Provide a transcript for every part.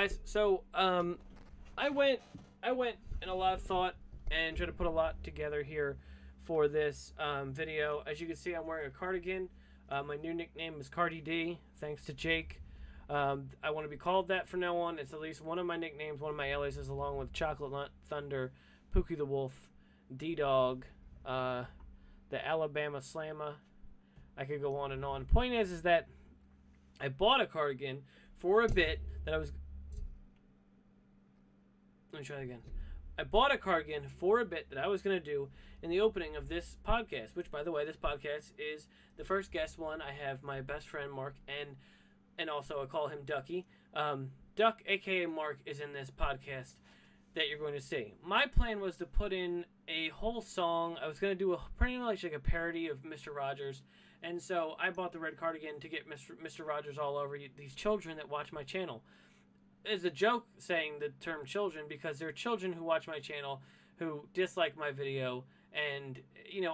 guys. So I went in a lot of thought and tried to put a lot together here for this video. As you can see, I'm wearing a cardigan. My new nickname is Cardi D, thanks to Jake. I want to be called that from now on. It's at least one of my nicknames, one of my aliases, along with Chocolate Nut Thunder, Pookie the Wolf, D-Dog, the Alabama Slammer. I could go on and on. Point is that I bought a cardigan for a bit that I was... Let me try it again. I bought a cardigan for a bit that I was going to do in the opening of this podcast, which, by the way, this podcast is the first guest one. I have my best friend, Mark, and also I call him Ducky. Duck, a.k.a. Mark, is in this podcast that you're going to see. My plan was to put in a whole song. I was going to do pretty much like a parody of Mr. Rogers, and so I bought the red cardigan to get Mr. Rogers all over these children that watch my channel. It's a joke saying the term children because there are children who watch my channel who dislike my video, and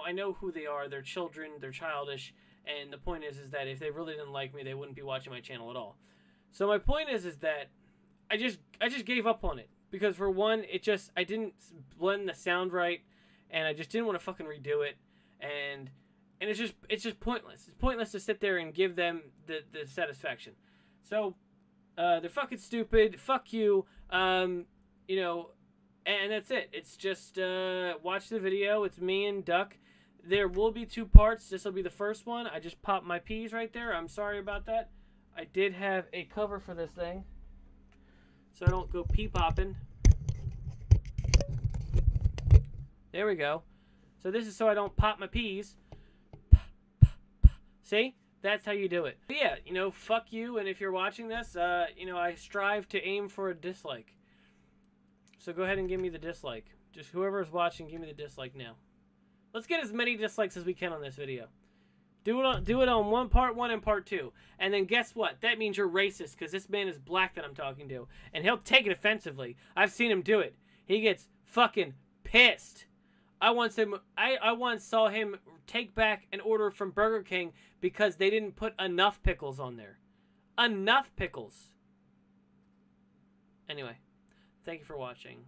I know who they are. They're children, they're childish, and the point is that if they really didn't like me, they wouldn't be watching my channel at all. So my point is that I just gave up on it because, for one, I didn't blend the sound right, and I just didn't want to fucking redo it, and it's just pointless. It's pointless to sit there and give them the satisfaction. So they're fucking stupid. Fuck you. And that's it. It's just watch the video. It's me and Duck. There will be 2 parts. This will be the first one. I just popped my peas right there. I'm sorry about that. I did have a cover for this thing, so I don't go pee popping. There we go. So this is so I don't pop my peas. See? That's how you do it. But yeah, fuck you, and if you're watching this, I strive to aim for a dislike. So go ahead and give me the dislike. Just whoever's watching, give me the dislike now. Let's get as many dislikes as we can on this video. Do it on part 1 and part 2. And then guess what? That means you're racist, because this man is black that I'm talking to. And he'll take it offensively. I've seen him do it. He gets fucking pissed. I once saw him take back an order from Burger King because they didn't put enough pickles on there. Enough pickles. Anyway, thank you for watching.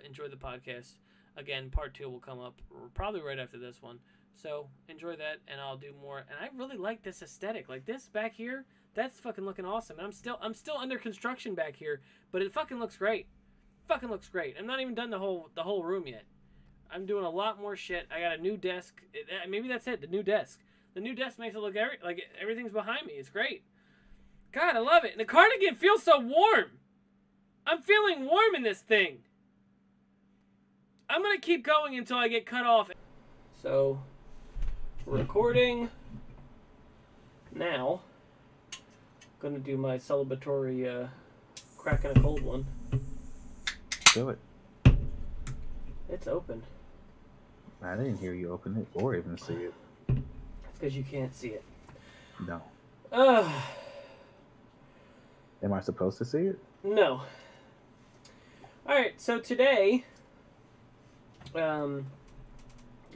Enjoy the podcast. Again, part 2 will come up probably right after this one. So enjoy that, and I'll do more. And I really like this aesthetic. Like this back here, that's fucking looking awesome. And I'm still under construction back here, but it fucking looks great. Fucking looks great. I'm not even done the whole room yet. I'm doing a lot more shit. I got a new desk. Maybe that's it. The new desk. The new desk makes it look like everything's behind me. It's great. God, I love it. And the cardigan feels so warm. I'm feeling warm in this thing. I'm going to keep going until I get cut off. So, recording now. Going to do my celebratory cracking a cold one. Do it. It's open. I didn't hear you open it or even see it. It's because you can't see it. No. Am I supposed to see it? No. Alright, so today, I don't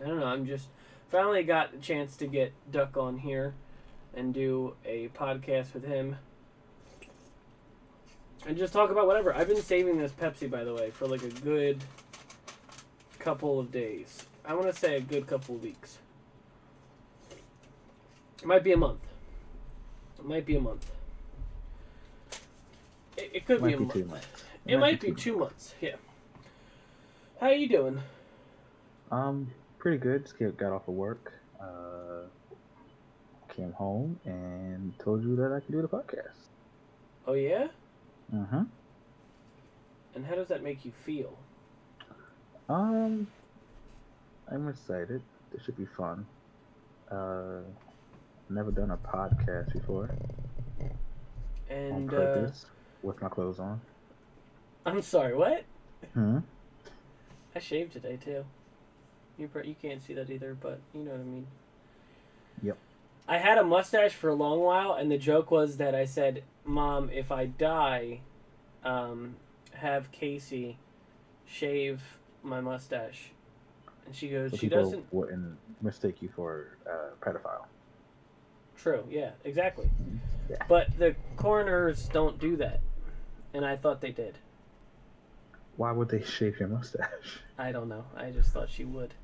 know, I'm just finally got a chance to get Duck on here and do a podcast with him. And just talk about whatever. I've been saving this Pepsi, by the way, for like a good couple of days. I want to say a good couple of weeks. It might be a month. It might be a month. It could be a month. 2 months. It might be 2 months. Yeah. How you doing? Pretty good. Just got off of work. Came home and told you that I could do the podcast. Oh yeah? Uh-huh. And how does that make you feel? I'm excited. This should be fun. Never done a podcast before. And on purpose, with my clothes on. I'm sorry, what? Hmm? I shaved today too. You can't see that either, but you know what I mean. Yep. I had a mustache for a long while, and the joke was that I said, "Mom, if I die, have Casey shave my mustache." And she goes, So "She people doesn't." wouldn't mistake you for a pedophile. True. Yeah. Exactly. Yeah. But the coroners don't do that, and I thought they did. Why would they shave your mustache? I don't know. I just thought she would.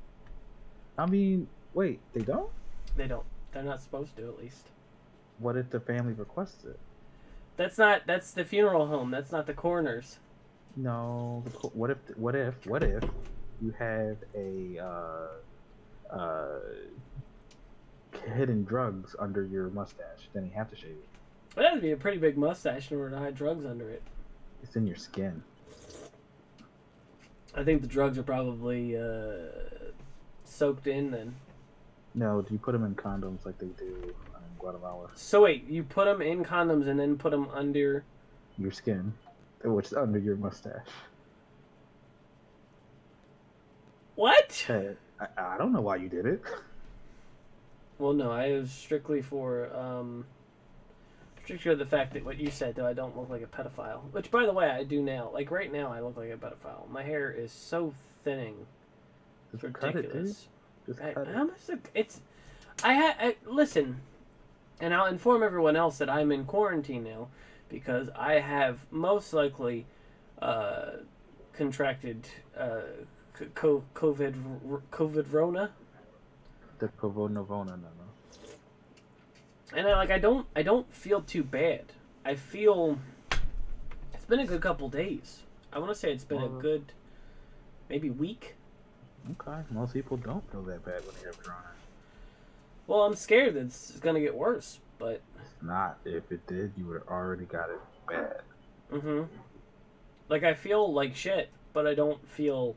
I mean, wait, they don't? They don't. They're not supposed to, at least. What if the family requests it? That's not. That's the funeral home. That's not the coroner's. No. What if you have a hidden drugs under your mustache? Then you have to shave it. Well, that would be a pretty big mustache in order to hide drugs under it. It's in your skin. I think the drugs are probably soaked in then. No, do you put them in condoms like they do in Guatemala? So wait, you put them in condoms and then put them under Your skin, which is under your mustache. what? Hey, I don't know why you did it. Well, no, I was strictly for the fact that what you said, though I don't look like a pedophile. Which, by the way, I do now. Like right now, I look like a pedophile. My hair is so thinning. It's Just cut it, dude. ridiculous. Just cut it. It's. Listen, and I'll inform everyone else that I'm in quarantine now because I have most likely contracted COVID Rona. The Corona, no. And I don't feel too bad. I feel it's been a good couple days. I want to say it's been a good maybe week. Okay, most people don't feel that bad when they have corona. Well, I'm scared that it's gonna get worse, but It's not. If it did, you would have already got it bad. Like I feel like shit, but I don't feel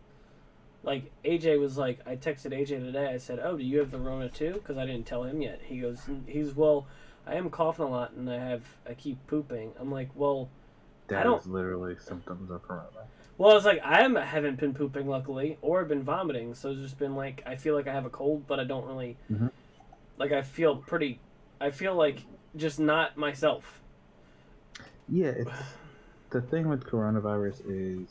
like AJ was like. I texted AJ today. I said, "Oh, do you have the Rona too?" Because I didn't tell him yet. He's well. I am coughing a lot and I keep pooping. I'm like, well, That is literally symptoms of corona. Well, it's like haven't been pooping luckily, or been vomiting. So it's just been like I feel like I have a cold, but I don't really. Like I feel like just not myself. Yeah, it's the thing with coronavirus is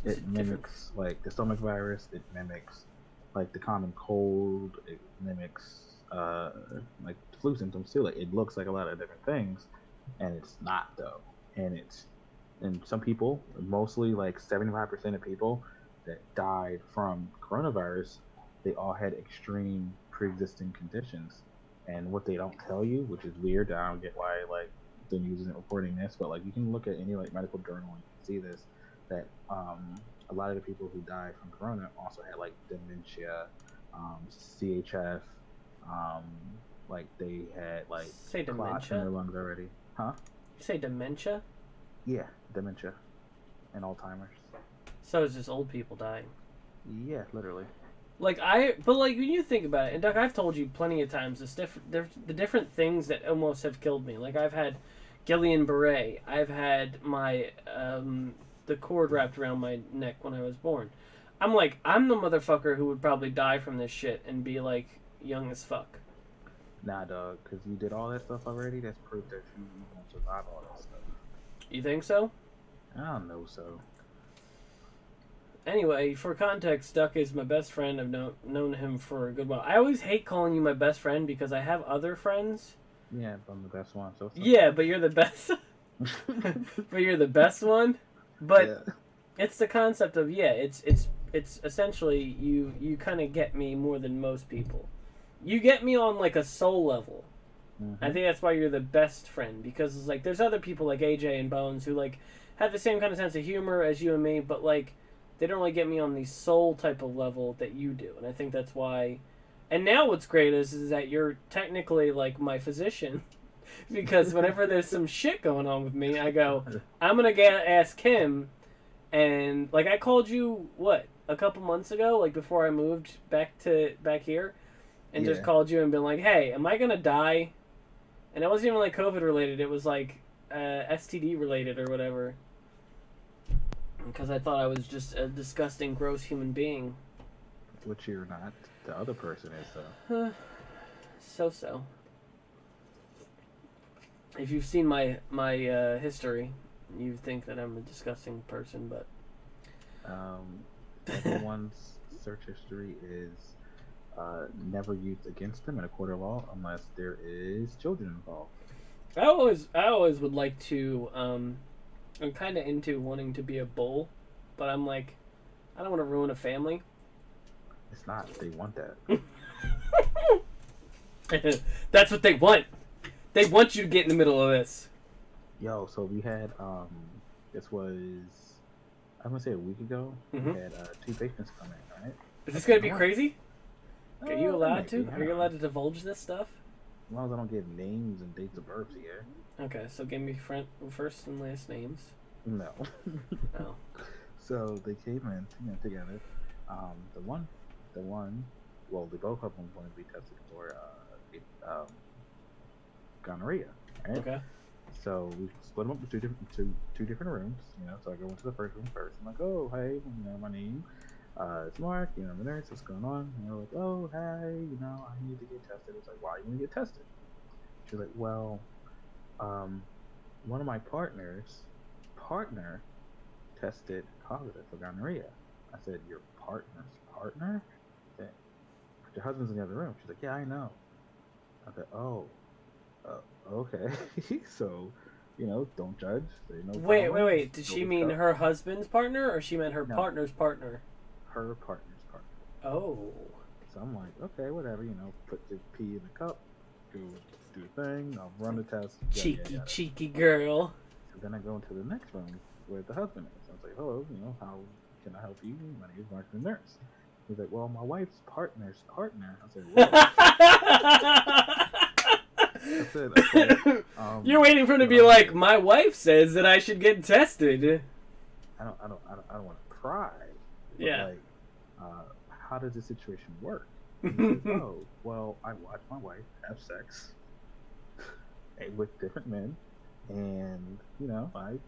it mimics like the stomach virus. It mimics like the common cold. It mimics like flu symptoms too. Like it looks like a lot of different things, and it's not though. And some people, mostly like 75% of people that died from coronavirus, they all had extreme pre-existing conditions. And what they don't tell you, which is weird, I don't get why like the news isn't reporting this, but like you can look at any like medical journal and you can see this, that a lot of the people who died from corona also had like dementia, CHF, like they had like say clots in dementia? their lungs already. Huh? You say dementia? Yeah, dementia and Alzheimer's. So it's just old people dying. Yeah, literally. But when you think about it, and Doug, I've told you plenty of times, the different things that almost have killed me. Like I've had Guillain-Barré. I've had my the cord wrapped around my neck when I was born. I'm the motherfucker who would probably die from this shit and be like young as fuck. Nah, dog, because you did all that stuff already. That's proof that you won't survive all that stuff. You think so? I don't know so. Anyway, for context, Duck is my best friend. I've known him for a good while. I always hate calling you my best friend because I have other friends. Yeah, but I'm the best one. So yeah, but you're the best. But you're the best one. But yeah. It's the concept of it's essentially you kind of get me more than most people. You get me on like a soul level. I think that's why you're the best friend, because it's like there's other people like AJ and Bones who like have the same kind of sense of humor as you and me, but like they don't really get me on the soul type of level that you do, and I think that's why. And now what's great is that you're technically like my physician, because whenever there's some shit going on with me, I go, I'm gonna ask him, and like I called you a couple months ago, like before I moved back here, and just called you and been like, hey, am I gonna die? And it wasn't even like COVID related. It was like STD related or whatever. Because I thought I was just a disgusting, gross human being. Which you're not. The other person is though. So. If you've seen my history, you think that I'm a disgusting person, but everyone's search history is never used against them in a court of law unless there is children involved. I always would like to I'm kind of into wanting to be a bull, but I'm like, I don't want to ruin a family. It's not. They want that. That's what they want. They want you to get in the middle of this. Yo, so we had this was I'm gonna say a week ago. We had two patients come in, right? Is this gonna be crazy? Are you allowed maybe, to? Are you allowed to divulge this stuff? As long as I don't get names and dates of birth here. Okay, so give me first and last names. No. Oh. So they came in, together. The one, well, they both of them wanted to be tested for gonorrhea, right? Okay. So we split them up into two different rooms, So I go into the first room first. I'm like, oh, hey, my name, it's Mark, I'm the nurse, what's going on? And they're like, oh, hey, I need to get tested. It's like, why you want to get tested? She's like, well, one of my partner tested positive for gonorrhea. I said, your partner's partner? I said, but your husband's in the other room. She's like, yeah, I know. I said, oh, okay. So, don't judge. Wait. Did she mean her husband's partner, or she meant her partner's partner? Her partner's partner. Oh. So I'm like, okay, whatever, put the pee in the cup, go do the thing, I'll run the test. Cheeky girl. So then I go into the next room where the husband is. I was like, hello, how can I help you? My name is Mark, the nurse. He's like, well, my wife's partner's partner. I said, well. I said, okay. You're waiting for him to be like, my wife says that I should get tested. I don't want to pry. Yeah. Like, how does the situation work? He says, oh, well, I watch my wife have sex with different men, and I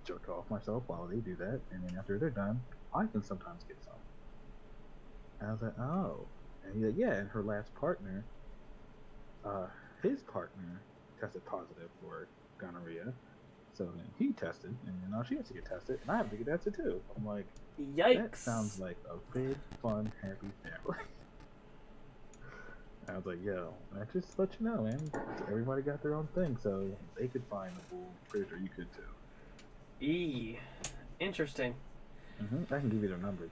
jerk off myself while they do that, and then after they're done, I can sometimes get some. And I was like, oh. And he's like, yeah, and her last partner, his partner tested positive for gonorrhea. So then he tested, and now she has to get tested, and I have to get tested too. I'm like, yikes. That sounds like a big, fun, happy family. I was like, yo, I just let you know, man. Everybody got their own thing, so they could find the bull. Pretty sure you could too. Interesting. I can give you their numbers.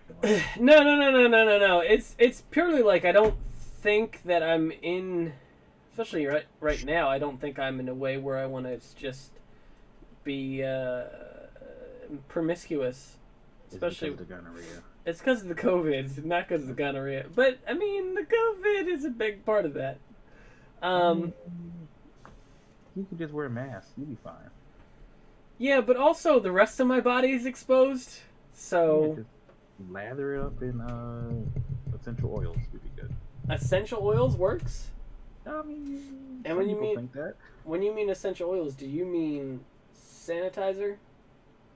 No. It's purely like I don't think that I'm in, especially right now. I don't think I'm in a way where I want to just be promiscuous. Especially because of the gonorrhea. It's because of the COVID, not because of the gonorrhea. But I mean, the COVID is a big part of that. You can just wear a mask. You'll be fine. Yeah, but also the rest of my body is exposed, so... Yeah, just lather it up in essential oils would be good. Essential oils works? I mean, and when you mean essential oils, do you mean sanitizer?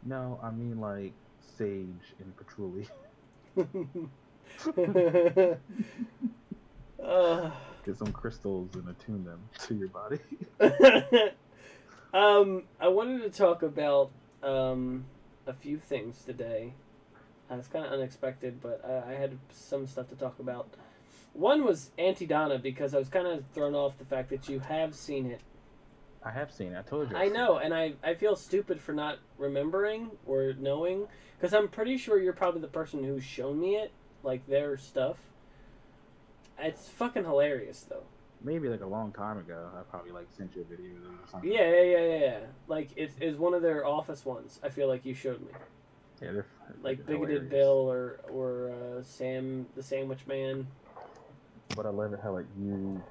No, I mean like sage and patchouli. Get some crystals and attune them to your body. I wanted to talk about a few things today. It's kind of unexpected, but I had some stuff to talk about. One was Anti-Donna, because I was kind of thrown off the fact that you have seen it. I have seen it. I told you. I know, and I feel stupid for not remembering or knowing, because I'm pretty sure you're probably the person who's shown me it, like their stuff. It's fucking hilarious, though. Maybe like a long time ago, I probably like sent you a video or something. Yeah. Like it's one of their office ones. I feel like you showed me. Yeah, they're like Bigoted Bill or Sam the Sandwich Man. But I love it how like you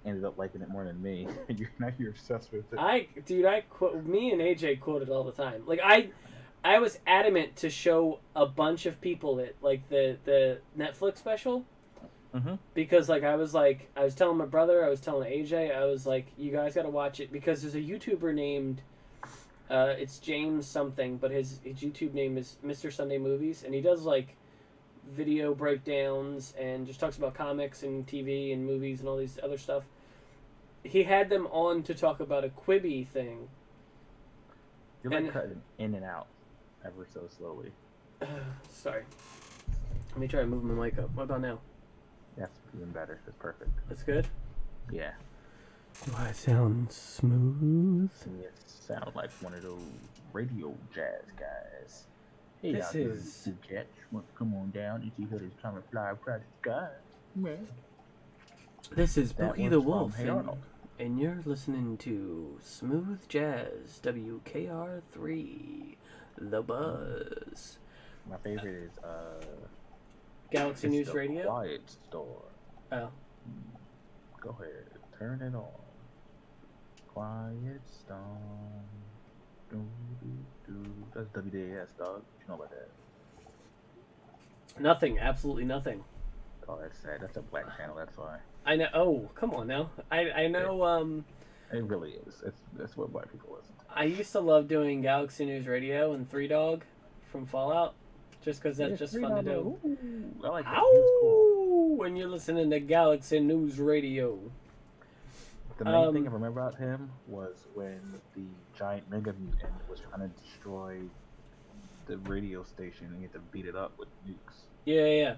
ended up liking it more than me. You're obsessed with it. Me and AJ quote it all the time. Like I was adamant to show a bunch of people it, like the Netflix special. Mm-hmm. Because I was telling my brother, I was telling AJ, I was like, you guys got to watch it, because there's a YouTuber named, it's James something, but his YouTube name is Mr. Sunday Movies, and he does like video breakdowns and just talks about comics and TV and movies and all these other stuff. He had them on to talk about a Quibi thing. You're like cutting in and out ever so slowly. Sorry. Let me try to move my mic up. What about now? That's even better. That's perfect. That's good? Yeah. Do I sound smooth? You sound like one of those Radio Jazz guys. Hey, This out there, is- you cool cats. Want to come on down and see how this comet fly across the sky? Man. This is That Bookie was the from Wolf, Hey Arnold. and you're listening to Smooth Jazz, WKR3, The Buzz. My favorite is Galaxy it's News the Radio? Quiet Store. Oh. Go ahead, turn it on. Quiet Storm. Doo, doo, doo. That's WDAS, dog. What you know about that? Nothing, absolutely nothing. Oh, that's sad. That's a black channel. That's why. I know. Oh, come on now. I know. It really is. That's what black people listen to. I used to love doing Galaxy News Radio and Three Dog from Fallout, just because that's just fun to do. I like that. Ow! He was cool. When you're listening to Galaxy News Radio. The main thing I remember about him was when the giant mega mutant was trying to destroy the radio station and he had to beat it up with nukes. Yeah.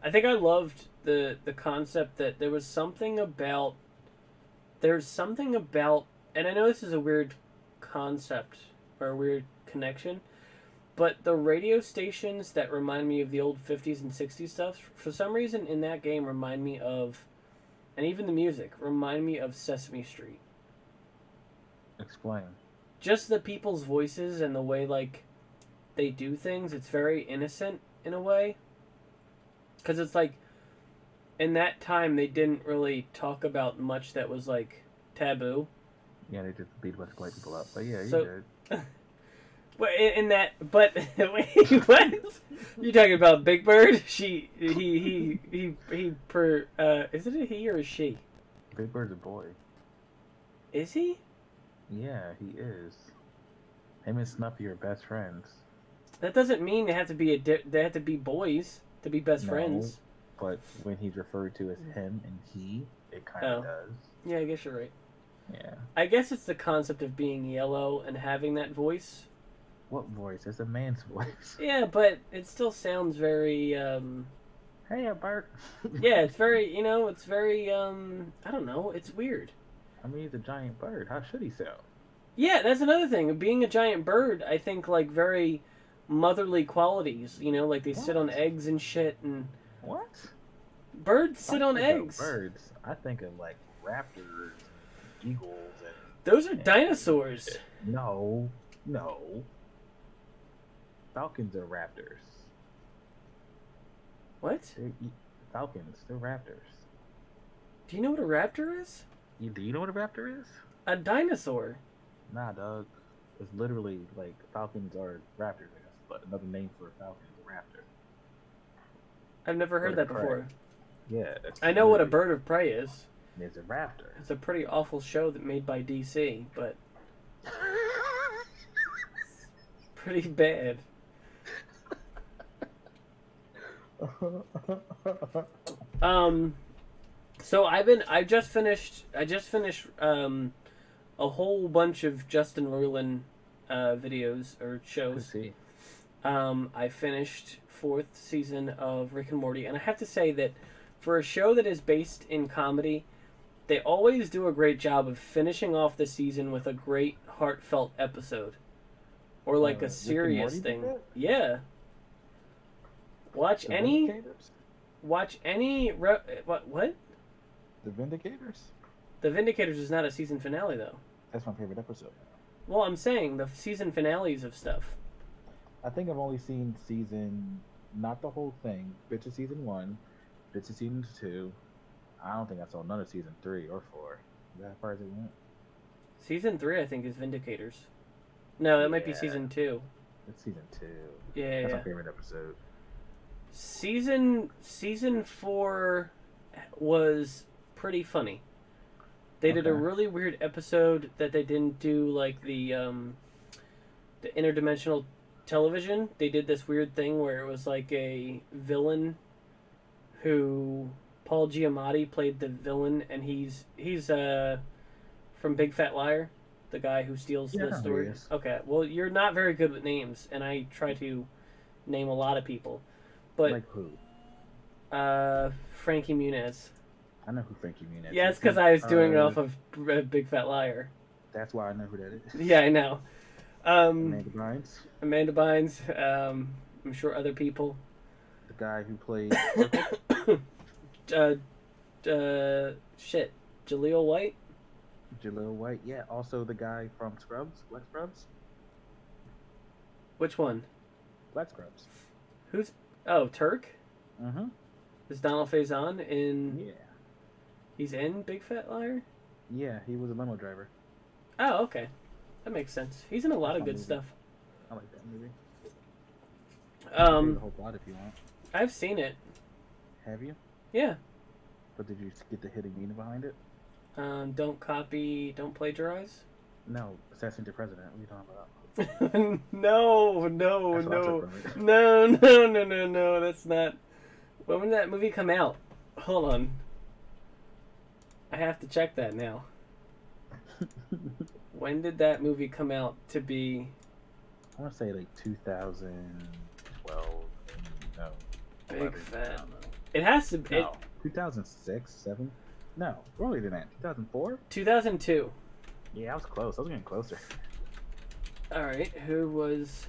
I think I loved the concept that there's something about, and I know this is a weird concept or a weird connection, but the radio stations that remind me of the old 50s and 60s stuff, for some reason in that game remind me of, and even the music, remind me of Sesame Street. Explain. Just the people's voices and the way, like, they do things, it's very innocent in a way. Because it's like, in that time, they didn't really talk about much that was, like, taboo. Yeah, they just beat a bunch of white people up. But yeah, you So- did. But wait, what? You talking about Big Bird? Is it a he or a she? Big Bird's a boy. Is he? Yeah, he is. Him and Snuffy are best friends. That doesn't mean they have to be they have to be boys to be best No. friends. But when he's referred to as him and he, it kind of does. Yeah, I guess you're right. Yeah. I guess it's the concept of being yellow and having that voice. What voice? It's a man's voice. Yeah, but it still sounds very, Hey, Bert. yeah, it's very, it's very, I don't know, it's weird. I mean, he's a giant bird. How should he sound? Yeah, that's another thing. Being a giant bird, I think, like, very motherly qualities, like they sit on eggs and shit, and What? birds sit on I think of eggs. Birds. I think of like raptors, and eagles, and Those are dinosaurs. no. Falcons are raptors. What? Falcons, they're raptors. Do you know what a raptor is? Do you know what a raptor is? A dinosaur. Nah, dog. It's literally like falcons are raptors, I guess, but another name for a falcon is a raptor. I've never heard Bird that of prey. before. Yeah, that's I know what a literally- bird of prey is. It's a raptor. It's a pretty awful show that made by DC, but pretty bad. So I just finished a whole bunch of Justin Roiland videos or shows. See. I finished 4th season of Rick and Morty, and I have to say that for a show that is based in comedy, they always do a great job of finishing off the season with a great heartfelt episode. Or like Rick a and serious Morty did thing. that? Yeah. Watch The any Vindicators? what? The Vindicators? The Vindicators is not a season finale though. That's my favorite episode. Well, I'm saying the season finales of stuff. I think I've only seen not the whole thing, bits of season 1, bits of season 2. I don't think I saw none of season 3 or 4. Is that as far as it went? Season 3 I think is Vindicators. No, that might be Yeah. season 2. It's season 2. Yeah, That's yeah. my favorite episode. Season 4 was pretty funny. They did a Okay. really weird episode that they didn't do like the interdimensional television. They did this weird thing where it was like a villain who Paul Giamatti played the villain, and he's from Big Fat Liar, the guy who steals Yeah, I the know who story. he is. Okay, well you're not very good with names, and I try to name a lot of people, but Like who? Frankie Muniz. I know who Frankie Muniz is. Yeah, it's because I was doing it off of Big Fat Liar. That's why I know who that is. Yeah, I know. Amanda Bynes. Amanda Bynes. I'm sure other people. The guy who played Orville. Shit. Jaleel White. Jaleel White. Yeah. Also the guy from Scrubs. Black Scrubs. Which one? Black Scrubs. Who's? Oh, Turk. Mm-hmm. Is Donald Faison in? Yeah. He's in Big Fat Liar. Yeah, he was a limo driver. Oh, okay. That makes sense. He's in a lot of good movie. stuff. I like that movie. The whole plot if you want. I've seen it. Have you? Yeah. But did you get the hidden meaning behind it? Don't copy, don't plagiarize. No, Assassinate the President. What are you talking about? No. That's not. When did that movie come out? Hold on. I have to check that now. When did that movie come out to be? I want to say like 2012. No. Big 11, Fat. It has to be. No. 2006, 7? No, earlier than that. 2004? 2002. Yeah, I was close. I was getting closer. Alright, who was...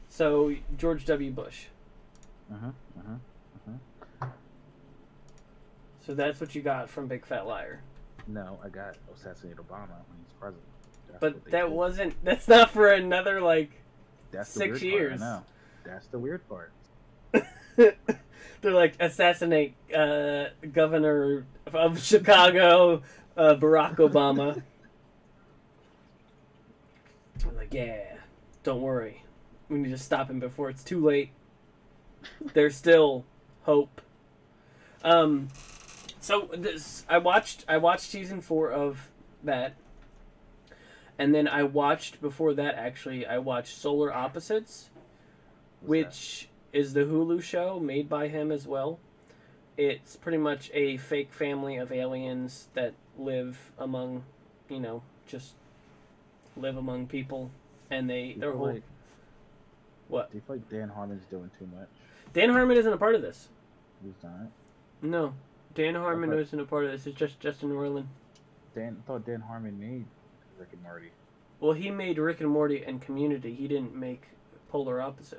So, George W. Bush. So that's what you got from Big Fat Liar. No, I got Assassinate Obama when he's president. But that wasn't... That's not for another, like, That's 6 the weird years. Part, I know. That's the weird part. They're like, assassinate governor of Chicago, Barack Obama. I'm like, yeah, don't worry. We need to stop him before it's too late. There's still hope. So this, I watched season 4 of that. And then I watched, before that actually, I watched Solar Opposites, which is the Hulu show made by him as well. It's pretty much a fake family of aliens that live among, just live among people. And they're whole... Like, what? Do you feel like Dan Harmon's doing too much? Dan Harmon isn't a part of this. He's not? No. Dan Harmon isn't a part of this. It's just Justin Roiland. I thought Dan Harmon made Rick and Morty. Well, he made Rick and Morty and Community. He didn't make Solar Opposites.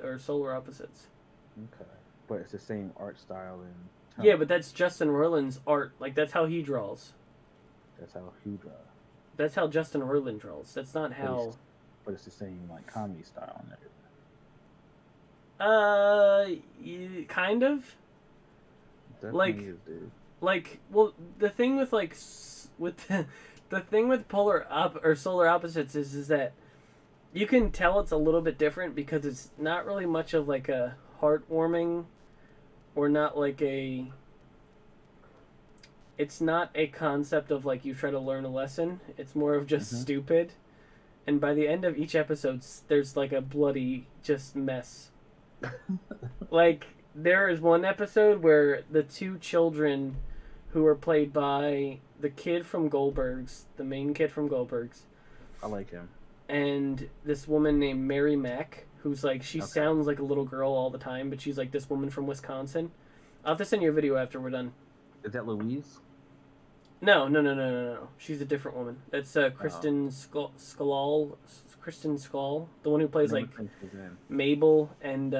Okay. But it's the same art style and tone. Yeah, but that's Justin Roiland's art. Like, that's how he draws. That's how he draws. That's how Justin Roiland draws. That's not how... But it's the same, like, comedy style and everything. Kind of. Definitely is, dude. Like, well, the thing with, like, the thing with Solar Opposites is that you can tell it's a little bit different because it's not really much of, like, a heartwarming or not like a... It's not a concept of, like, you try to learn a lesson. It's more of just stupid. And by the end of each episode, there's, like, a bloody just mess. Like, there is one episode where the two children who are played by the kid from Goldberg's, the main kid from Goldberg's. I like him. And this woman named Mary Mack, who's like, she sounds like a little girl all the time, but she's like this woman from Wisconsin. I'll have to send you a video after we're done. Is that Louise? No. She's a different woman. That's Kristen Skolal. Kristen Skull, the one who plays like Mabel and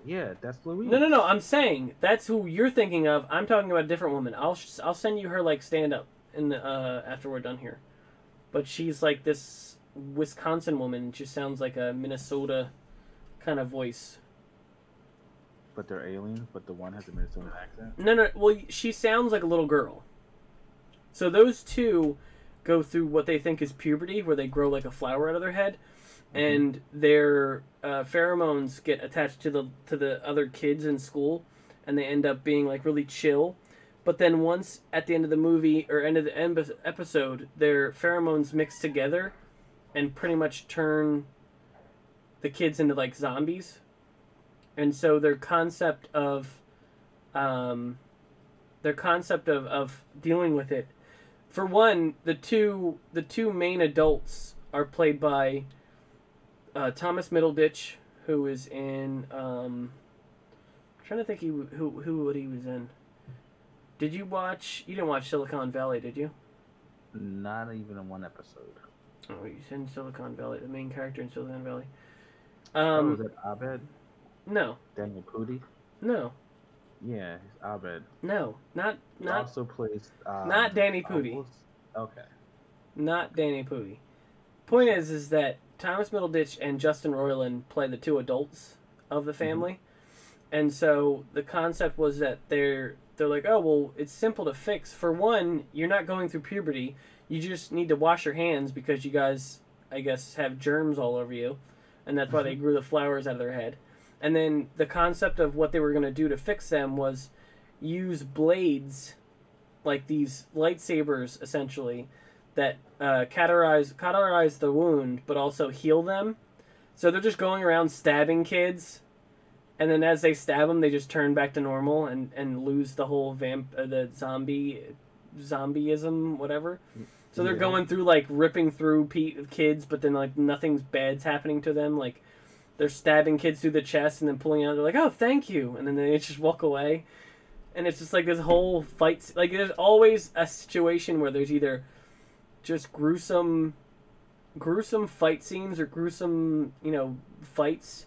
yeah, that's Louise. No. I'm saying that's who you're thinking of. I'm talking about a different woman. I'll send you her like stand up in the after we're done here. But she's like this Wisconsin woman. She sounds like a Minnesota kind of voice. But they're aliens. But the one has a Minnesota accent. No. Well, she sounds like a little girl. So those two go through what they think is puberty, where they grow like a flower out of their head, and their pheromones get attached to the other kids in school, and they end up being like really chill. But then once at the end of the movie or end of the episode, their pheromones mix together, and pretty much turn the kids into like zombies. And so their concept of dealing with it. For one, the two main adults are played by Thomas Middleditch, who is in trying to think who he was in. Did you watch? You didn't watch Silicon Valley, did you? Not even in one episode. Oh, he's in Silicon Valley. The main character in Silicon Valley. Was it Abed? No. Daniel Pudi? No. Yeah, he's Abed. No, not. He also plays. Not Danny Pudi. Okay. Not Danny Pudi. Point is that Thomas Middleditch and Justin Roiland play the two adults of the family, and so the concept was that they're like, oh well, it's simple to fix. For one, you're not going through puberty. You just need to wash your hands because you guys, I guess, have germs all over you, and that's why they grew the flowers out of their head. And then the concept of what they were going to do to fix them was use blades, like these lightsabers, essentially, that cauterize the wound, but also heal them. So they're just going around stabbing kids, and then as they stab them, they just turn back to normal and lose the whole the zombieism, whatever. So they're going through, like, ripping through kids, but then, like, nothing's bad's happening to them. Like, they're stabbing kids through the chest and then pulling out. They're like, oh, thank you. And then they just walk away. And it's just like this whole fight. Like, there's always a situation where there's either just gruesome fight scenes or gruesome, fights.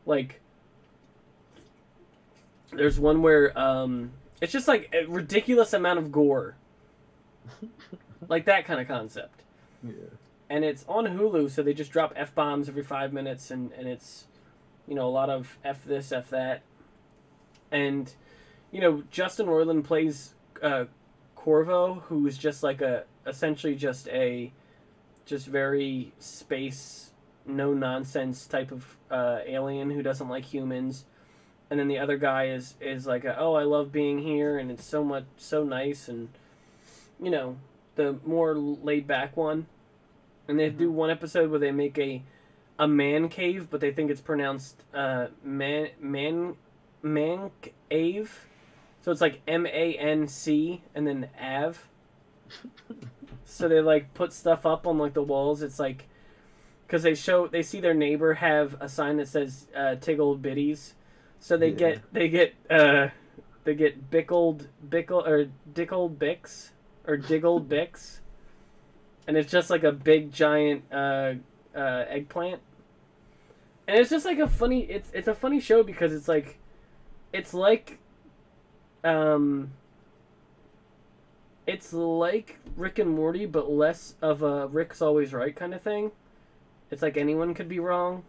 Like, there's one where it's just like a ridiculous amount of gore. Like that kind of concept. Yeah. And it's on Hulu, so they just drop F-bombs every 5 minutes, and it's, a lot of F this, F that. And, Justin Roiland plays Corvo, who is just like essentially just very space, no-nonsense type of alien who doesn't like humans. And then the other guy is like, oh, I love being here, and it's so nice, and, the more laid-back one. And they do one episode where they make a man cave, but they think it's pronounced man cave. So it's like MANC and then Av. So they like put stuff up on like the walls. It's like because they see their neighbor have a sign that says Tiggled Bitties. So they get Dickled Bix or Diggled Bix. And it's just like a big giant eggplant, and it's just like a funny. It's a funny show because it's like Rick and Morty, but less of a Rick's always right kind of thing. It's like anyone could be wrong.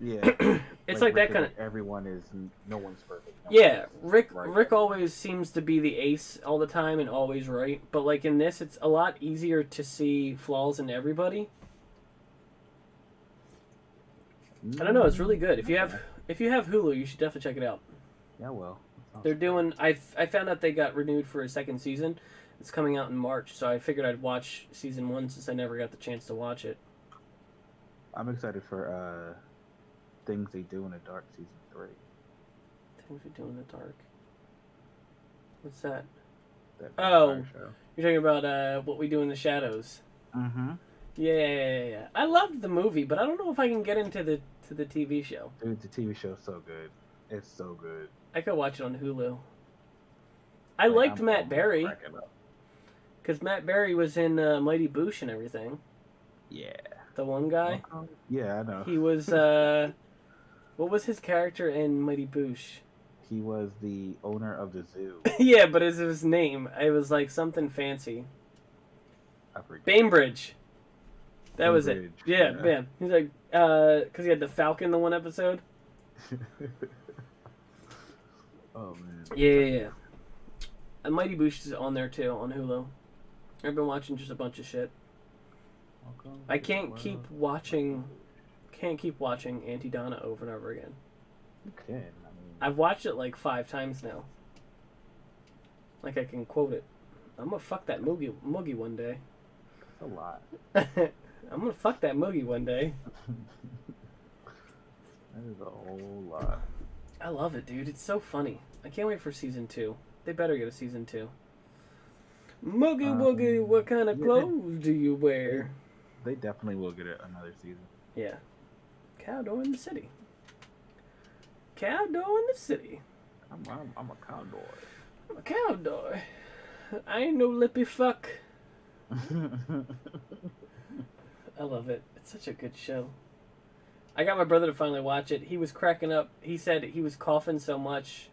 Yeah, it's like that kind of. No one's perfect. Rick always seems to be the ace all the time and always right. But like in this, it's a lot easier to see flaws in everybody. I don't know. It's really good. If you have Hulu, you should definitely check it out. Yeah, well. They're doing. I found out they got renewed for a second season. It's coming out in March, so I figured I'd watch season 1 since I never got the chance to watch it. I'm excited for Things They Do in the Dark season 3. Things We Do in the Dark. What's that? Show. You're talking about What We Do in the Shadows. Mm-hmm. Yeah. I loved the movie, but I don't know if I can get into the TV show. Dude, the TV show's so good. It's so good. I could watch it on Hulu. I liked Matt Berry. Because Matt Berry was in Mighty Boosh and everything. Yeah. The one guy? Yeah, I know. He was, what was his character in Mighty Boosh? He was the owner of the zoo. Yeah, but his name. It was like something fancy. I forget. Bainbridge. That was it. Yeah, yeah. man. He's like, because he had the Falcon the one episode. Oh, man. Yeah. And Mighty Boosh is on there too, on Hulu. I've been watching just a bunch of shit. I can't keep watching Auntie Donna over and over again. You can. I've watched it like 5 times now. Like I can quote it. I'm gonna fuck that Moogie one day. That's a lot. I'm gonna fuck that Moogie one day. That is a whole lot. I love it, dude. It's so funny. I can't wait for season 2. They better get a season 2. Moogie Woogie, what kind of clothes do you wear? They definitely will get another season. Yeah. Cowdoy in the City. cowboy in the city. I'm a cowboy. I'm a cowboy. I ain't no lippy fuck. I love it. It's such a good show. I got my brother to finally watch it. He was cracking up. He said he was coughing so much.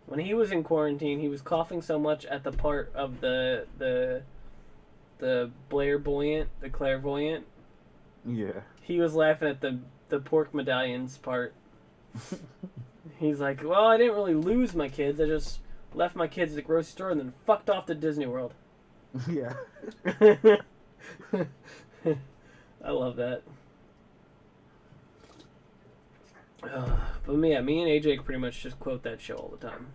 When he was in quarantine, he was coughing so much at the part of the clairvoyant. Yeah. He was laughing at the pork medallions part. He's like, well, I didn't really lose my kids. I just left my kids at the grocery store and then fucked off to Disney World. Yeah. I love that. But me and AJ pretty much just quote that show all the time.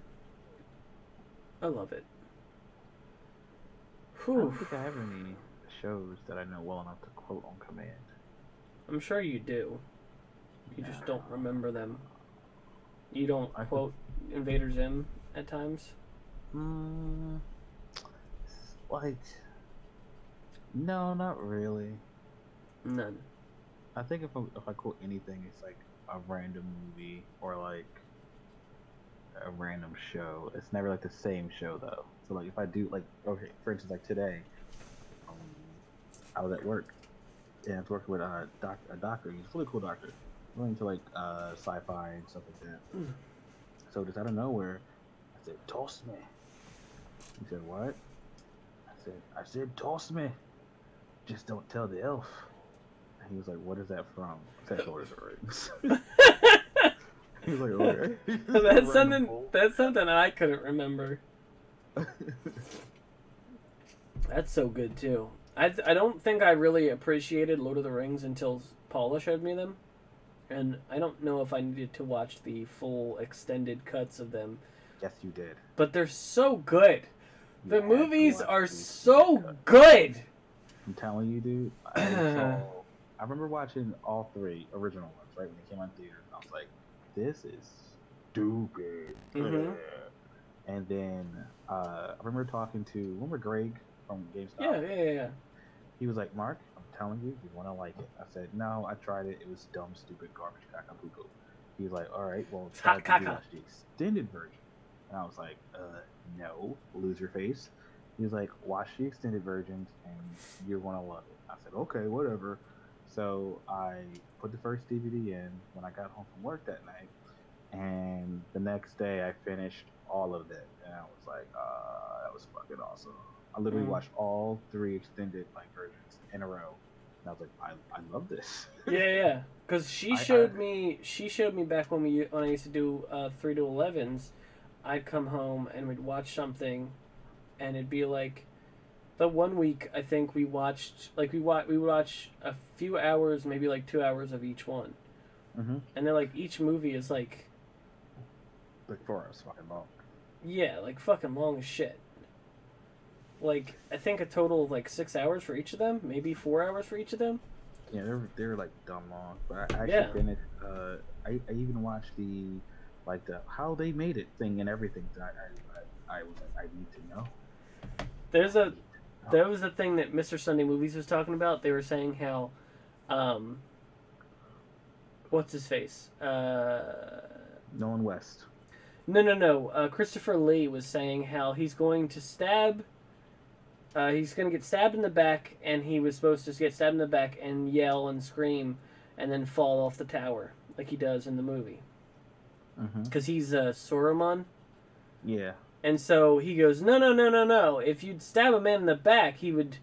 I love it. I don't think I have any shows that I know well enough to quote on command. I'm sure you do. You just don't remember them. You don't quote Invader Zim at times? Like, no, not really. None. I think if I quote anything, it's like a random movie or like a random show. It's never like the same show though. So like if I do like, okay, for instance, like today, I was at work and I was working with a doctor. He's a really cool doctor. We're into like sci-fi and stuff like that. So just out of nowhere, I said, "Toss me." He said, "What?" I said, "Toss me. Just don't tell the elf." And he was like, "What is that from?" I said, "Lord of the Rings." He was like, "Okay." That's something I couldn't remember. That's so good too. I don't think I really appreciated Lord of the Rings until Paula showed me them. And I don't know if I needed to watch the full extended cuts of them. Yes, you did. But they're so good. The movies are so good. I'm telling you, dude. I remember watching all three original ones, right, when they came on theater. I was like, this is stupid. Mm-hmm. And then I remember talking to, remember Greg from GameStop? Yeah. He was like, "Mark, I'm telling you, you want to like it." I said, "No, I tried it. It was dumb, stupid, garbage, caca, poo poo." He was like, "All right, well, try to watch the extended version." And I was like, no, loser face." He was like, "Watch the extended versions and you're going to love it." I said, "Okay, whatever." So I put the first DVD in when I got home from work that night. And the next day I finished all of it. And I was like, that was fucking awesome. I literally watched all three extended like versions in a row. And I was like, I love this. Yeah. Because she showed me back when I used to do 3 to 11s. I'd come home and we'd watch something, and it'd be like, the one week I think we watched we would watch a few hours, maybe like 2 hours of each one, and then like each movie is like 4 hours fucking long. Yeah, like fucking long as shit. Like I think a total of like 6 hours for each of them, maybe 4 hours for each of them. Yeah, they're like dumb long. But I actually finished. I even watched the how they made it thing and everything. I was like, I need to know. There was a thing that Mr. Sunday Movies was talking about. They were saying how, what's his face? Nolan West. No. Christopher Lee was saying how he's going to stab. He's going to get stabbed in the back, and he was supposed to get stabbed in the back and yell and scream, and then fall off the tower like he does in the movie. Because he's Saruman. Yeah. And so he goes, no. If you'd stab a man in the back, he would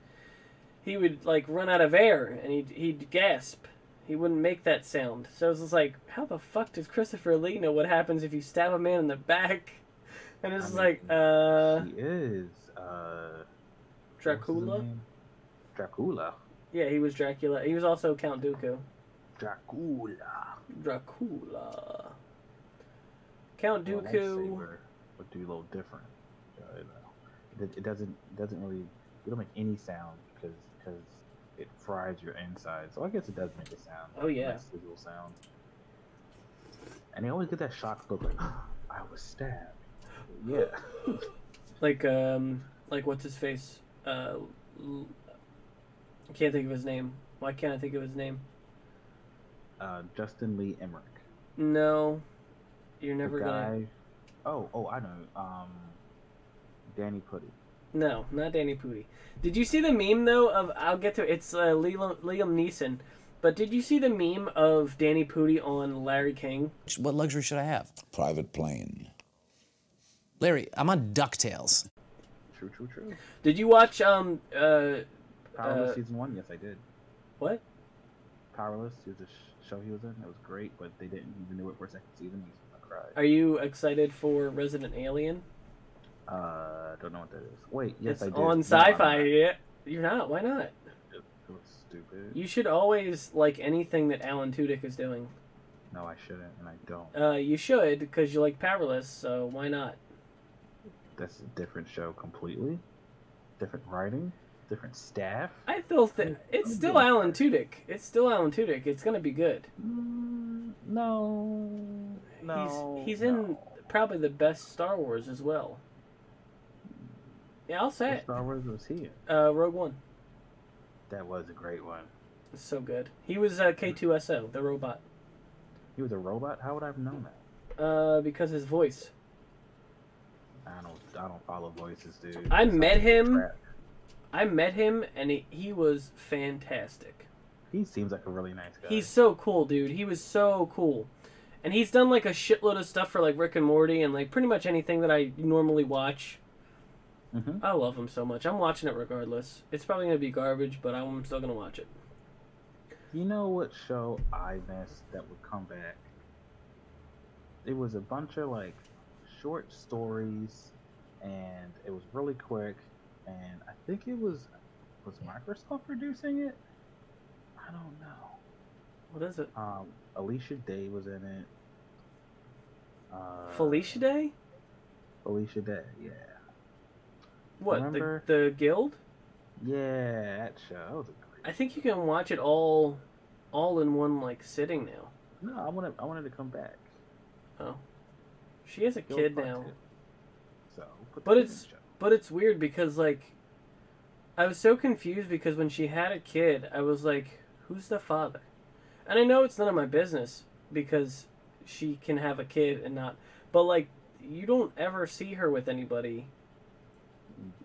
like run out of air and he'd gasp. He wouldn't make that sound. So it's just like, how the fuck does Christopher Lee know what happens if you stab a man in the back? And it's he is Dracula. Dracula. Yeah, he was Dracula. He was also Count Dooku. Dracula. Count Dooku would do a little different. It doesn't really. You don't make any sound because it fries your inside. So I guess it does make a sound. Oh yeah. Nice visual sound. And they always get that shock look like, I was stabbed. Yeah. like what's his face? I can't think of his name. Why can't I think of his name? Justin Lee Emmerich. No. You're never the gonna. guy. Oh, I know. Danny Putty. No, not Danny Pudi. Did you see the meme though of I'll get to it's Liam Neeson, but did you see the meme of Danny Pudi on Larry King? What luxury should I have? Private plane. Larry, I'm on DuckTales. True. Did you watch Powerless season 1? Yes, I did. what? Powerless is a show he was in. It was great, but they didn't even do it for a second season. I cried. Are you excited for Resident Alien? Don't know what that is. Wait, yes, It's I did. on No, Sci-Fi. I'm not. Yeah, you're not. Why not? It was stupid. You should always like anything that Alan Tudyk is doing. No, I shouldn't, and I don't. You should because you like Powerless. So why not? That's a different show completely. Different writing, different staff. I still think it's still Alan Tudyk. It's still Alan Tudyk. It's gonna be good. No. He's in probably the best Star Wars as well. Yeah, I'll say it. Star Wars was he in? Rogue One. That was a great one. It's so good. He was K2SO, the robot. He was a robot? How would I have known that? Because his voice. I don't follow voices, dude. I It's met like him. crap. I met him, and he was fantastic. He seems like a really nice guy. He's so cool, dude. He was so cool. And he's done like a shitload of stuff for like Rick and Morty and like pretty much anything that I normally watch. Mm-hmm. I love him so much. I'm watching it regardless. It's probably going to be garbage, but I'm still going to watch it. You know what show I missed that would come back? It was a bunch of like short stories, and it was really quick, and I think it was Microsoft producing it? I don't know. What is it? Alicia Day was in it. Felicia Day? Alicia Day, yeah. What, Remember? the Guild? Yeah, that show. That was a great I think you can watch it all in one like sitting now. No, I wanted to come back. Oh. She has a Guild kid Part now. 2. So, put But that in it's the show. but it's weird because like I was so confused because when she had a kid, I was like, who's the father? And I know it's none of my business because she can have a kid and not, but like you don't ever see her with anybody.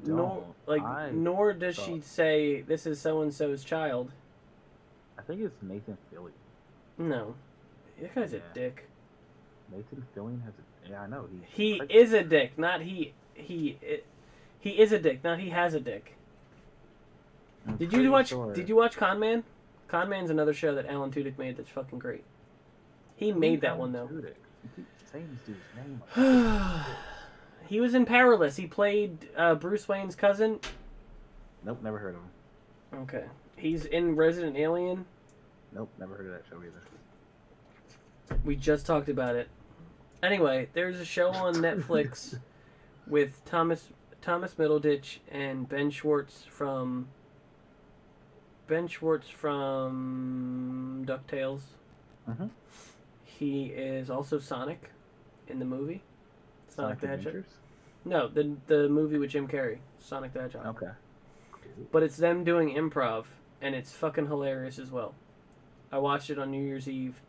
Nor does she say this is so and so's child. I think it's Nathan Fillion. No, that guy's a Yeah. dick. Nathan Fillion has a. Yeah, I know. He is a dick, not he is a dick, not he has a dick. Did you watch Con Man? Con Man's another show that Alan Tudyk made that's fucking great. He made that one though. You keep saying this dude's name. He was in Powerless. He played Bruce Wayne's cousin. Nope, never heard of him. Okay. He's in Resident Alien. Nope, never heard of that show either. We just talked about it. Anyway, there's a show on Netflix with Thomas Middleditch and Ben Schwartz from DuckTales. Mm-hmm. He is also Sonic in the movie. Sonic the Hedgehog. Adventures? No, the movie with Jim Carrey, Sonic the Hedgehog. Okay. But it's them doing improv, and it's fucking hilarious as well. I watched it on New Year's Eve.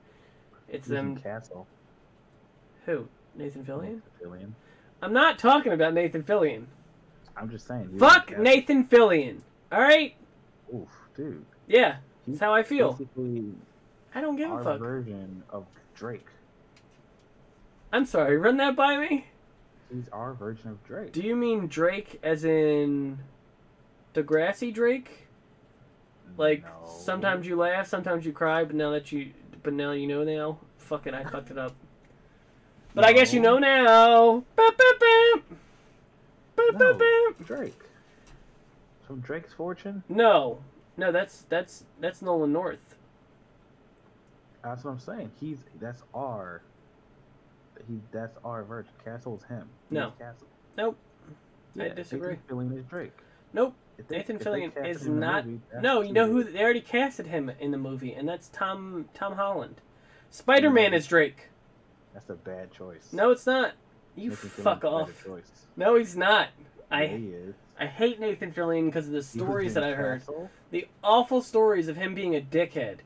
It's Who's them. in Castle. Who? Nathan Fillion? Nathan Fillion. I'm not talking about Nathan Fillion. I'm just saying. Fuck Nathan Fillion. All right. Oof, dude. Yeah, that's how I feel. Basically, I don't give a our fuck. version of Drake. I'm sorry. Run that by me. He's our version of Drake. Do you mean Drake as in Degrassi Drake? Like No. sometimes you laugh, sometimes you cry, but now you know now. Fuck it, I fucked it up. But I guess you know now. Boop, boop, boop. Boop, boop, boop. Drake. From Drake's Fortune? No, that's Nolan North. That's what I'm saying. That's our version. Castle's him. No. Castle. Nope. Yeah, I disagree. Nathan Fillion is Drake. Nope. If they Nathan cast Fillion him is in the not. movie, that's No, you know who it is. they already casted him in the movie, and that's Tom Holland. Spider-Man is Drake. That's a bad choice. No, it's not. You Nathan Fillion's fuck a better off. choice. No, he's not. Yeah, he is. I hate Nathan Fillion because of the He was stories in that I heard. Castle. The awful stories of him being a dickhead.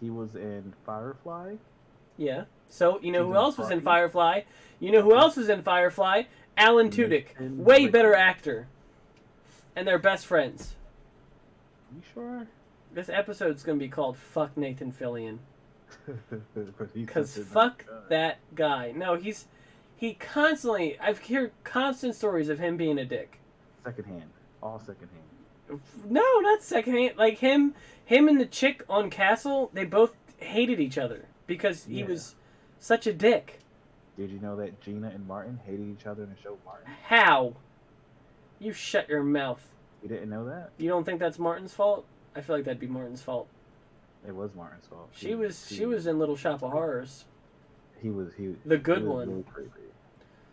He was in Firefly. Yeah. So, you know He's who in else was in Sparky. Firefly? You know who else was in Firefly? Alan Tudyk. Nathan Way Drake. better actor. And they're best friends. You sure? This episode's going to be called Fuck Nathan Fillion. But he's Because such a fuck nice guy. that guy. No, he constantly... I've heard constant stories of him being a dick. Secondhand. All secondhand. No, not secondhand. Like him and the chick on Castle, they both hated each other. Because he Yeah. was such a dick. Did you know that Gina and Martin hated each other in the show Martin? How? You shut your mouth. You didn't know that? You don't think that's Martin's fault? I feel like that'd be Martin's fault. It was Martin's fault. She was in Little Shop of Horrors. He was The good he was one. Really creepy.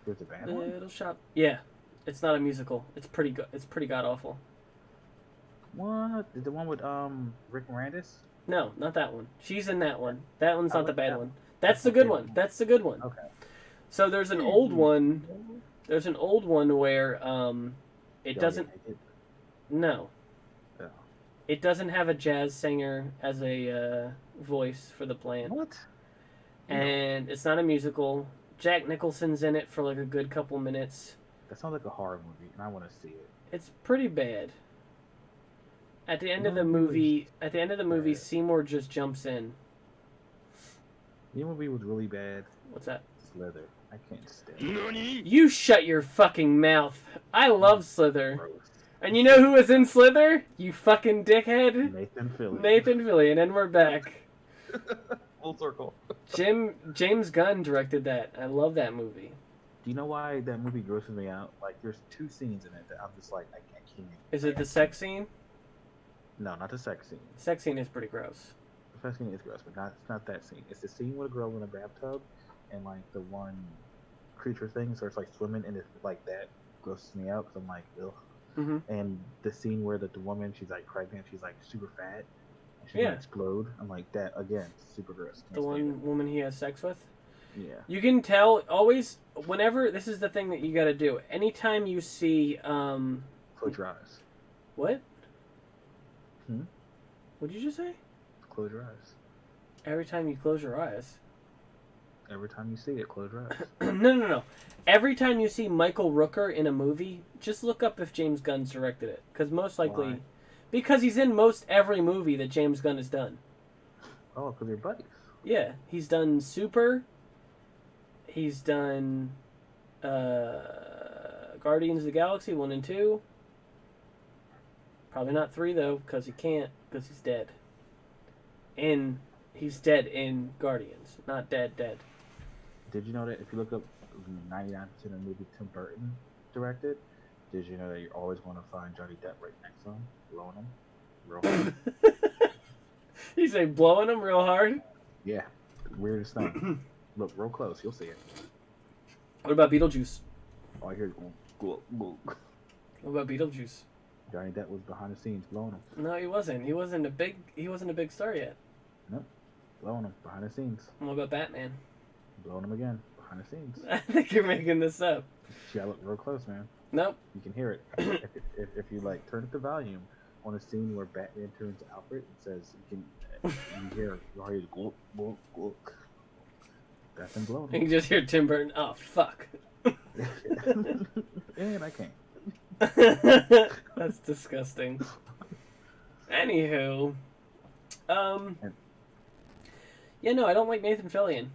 It was a bad one. Little Shop. Yeah, it's not a musical. It's pretty good. It's pretty god awful. What? The one with Rick Moranis? No, not that one. She's in that one. That one's I not the like bad that one. one. That's the good one. That's the good one. Okay. So there's an old one. There's an old one where it Y'all doesn't. get naked? No, Oh. it doesn't have a jazz singer as a voice for the plant, What? and it's not a musical. Jack Nicholson's in it for like a good couple minutes. That sounds like a horror movie, and I want to see it. It's pretty bad. At the end of the No, movie, bad. Seymour just jumps in. The movie was really bad. What's that? Slither. I can't stand it. You shut your fucking mouth. I love Slither. Gross. And you know who was in Slither? You fucking dickhead. Nathan Fillion. Nathan Fillion, and we're back. Full circle. James Gunn directed that. I love that movie. Do you know why that movie grosses me out? Like, there's 2 scenes in it that I'm just like, I can't. Is it the sex scene? No, not the sex scene. Sex scene is pretty gross. The sex scene is gross, but it's not that scene. It's the scene with a girl in a bathtub, and like the one creature thing starts like swimming, and it's like that grosses me out because I'm like, ugh. Mm-hmm. And the scene where the woman, she's like pregnant, she's like super fat, and she's Yeah. gonna explode. I'm like, that again, super gross. The one woman he has sex with? Yeah. You can tell always, whenever, this is the thing that you gotta do. Anytime you see, Close your eyes. what? Hmm? What'd you just say? Close your eyes. Every time you close your eyes. Every time you see it, close your eyes. No. Every time you see Michael Rooker in a movie, just look up if James Gunn's directed it. Because most likely... Why? Because he's in most every movie that James Gunn has done. Oh, because they're buddies. Yeah, he's done Super. He's done Guardians of the Galaxy 1 and 2. Probably not 3, though, because he can't, because he's dead. He's dead in Guardians, not dead. Did you know that if you look up 99% of the movie Tim Burton directed, did you know that you're always going to find Johnny Depp right next to him, blowing him? Real hard. You say blowing him real hard? Yeah. Weirdest thing. Look real close, you'll see it. What about Beetlejuice? All I hear is go. What about Beetlejuice? Johnny Depp was behind the scenes blowing him. No, he wasn't. He wasn't a big star yet. Nope. Blowing him behind the scenes. What about Batman? Blowing him again behind the scenes. I think you're making this up. Yeah, look real close, man. Nope. You can hear it. if you like turn up the volume on a scene where Batman turns to Alfred and says you hear go. That's him blowing You him. can just hear Tim Burton. Oh fuck. And I can't. That's disgusting. Anywho, yeah, no, I don't like Nathan Fillion.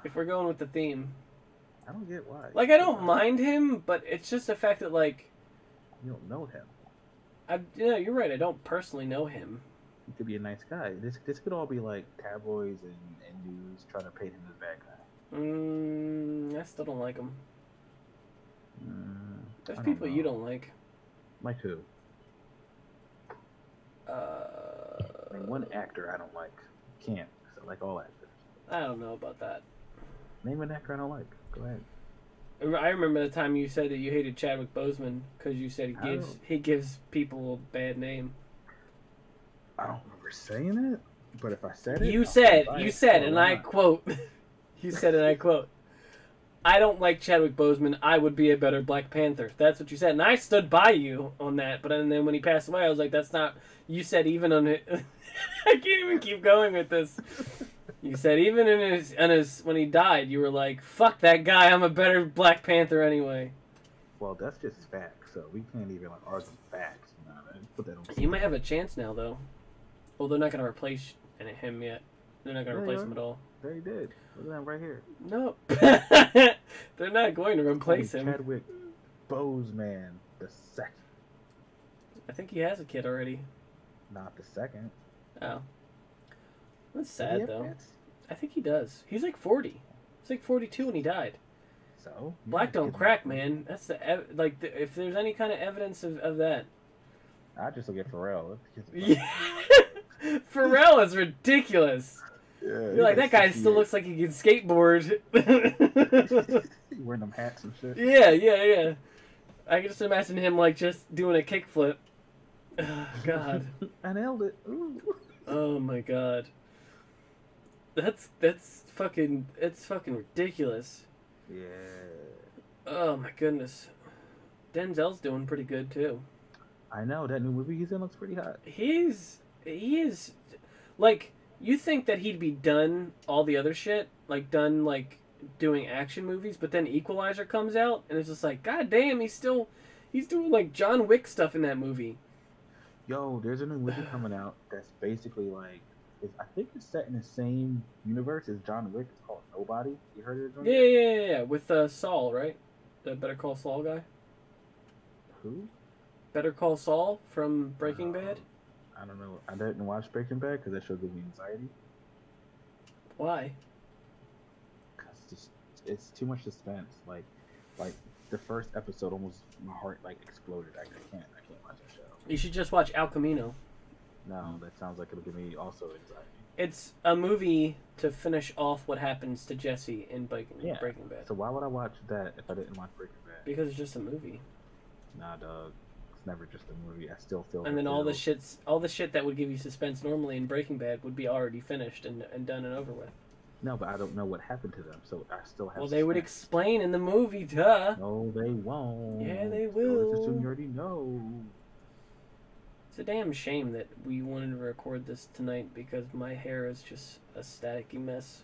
If we're going with the theme, I don't get why. like, I don't mind him, but it's just the fact that, like, You don't know him. you're right. I don't personally know him. He could be a nice guy. This could all be like tabloids and news trying to paint him as a bad guy. I still don't like him. There's I people know. you don't like. Like who? I mean, one actor I don't like. Can't. I like all actors. I don't know about that. Name an actor I don't like. Go ahead. I remember the time you said that you hated Chadwick Boseman because you said he gives people a bad name. I don't remember saying it, but if I said it, You I'll said, buy you it. said, Oh, and why I not? quote, you said, and I quote, I don't like Chadwick Boseman. I would be a better Black Panther. That's what you said. And I stood by you on that. But then when he passed away, I was like, that's not, you said even on it. I can't even keep going with this. You said even in his when he died, you were like, "Fuck that guy! I'm a better Black Panther anyway." Well, that's just facts, so we can't even like argue facts. You know, put that on. He might have a chance now, though. Well, they're not gonna replace him yet. They're not gonna replace him at all. They did. Look at that right here. No, they're not going to replace him. Chadwick Boseman the second. I think he has a kid already. Not the second. Oh, that's sad though. Kids? I think he does. He's like 40. He's like 42 when he died. So Black don't crack, man. That's if there's any kind of evidence of that. I just look at Pharrell. Yeah. Pharrell is ridiculous. Yeah, you're like, that guy still looks like he can skateboard. Wearing them hats and shit. Yeah. I can just imagine him like just doing a kickflip. Oh, God. I nailed it. Ooh. Oh my God. It's fucking ridiculous. Yeah. Oh my goodness. Denzel's doing pretty good too. I know that new movie he's in looks pretty hot. He is like, you think that he'd be done all the other shit, like done like doing action movies, but then Equalizer comes out and it's just like, God damn, he's doing like John Wick stuff in that movie. Yo, there's a new movie coming out that's basically like, I think it's set in the same universe as John Wick. It's called Nobody. You heard of it? Yeah. With Saul, right? The Better Call Saul guy. Who? Better Call Saul from Breaking Bad. I don't know. I didn't watch Breaking Bad because that show gave me anxiety. Why? Because it's too much suspense. Like the first episode, almost my heart like exploded. I can't watch that show. You should just watch El Camino. No, that sounds like it'll give me also anxiety. It's a movie to finish off what happens to Jesse in Breaking Bad. So why would I watch that if I didn't watch Breaking Bad? Because it's just a movie. Nah, dog. It's never just a movie. I still feel. And then all the shit that would give you suspense normally in Breaking Bad would be already finished and done and over with. No, but I don't know what happened to them, so I still have. Well, they would explain in the movie, duh. No, they won't. Yeah, they will. Just assume you already know. It's a damn shame that we wanted to record this tonight because my hair is just a staticky mess.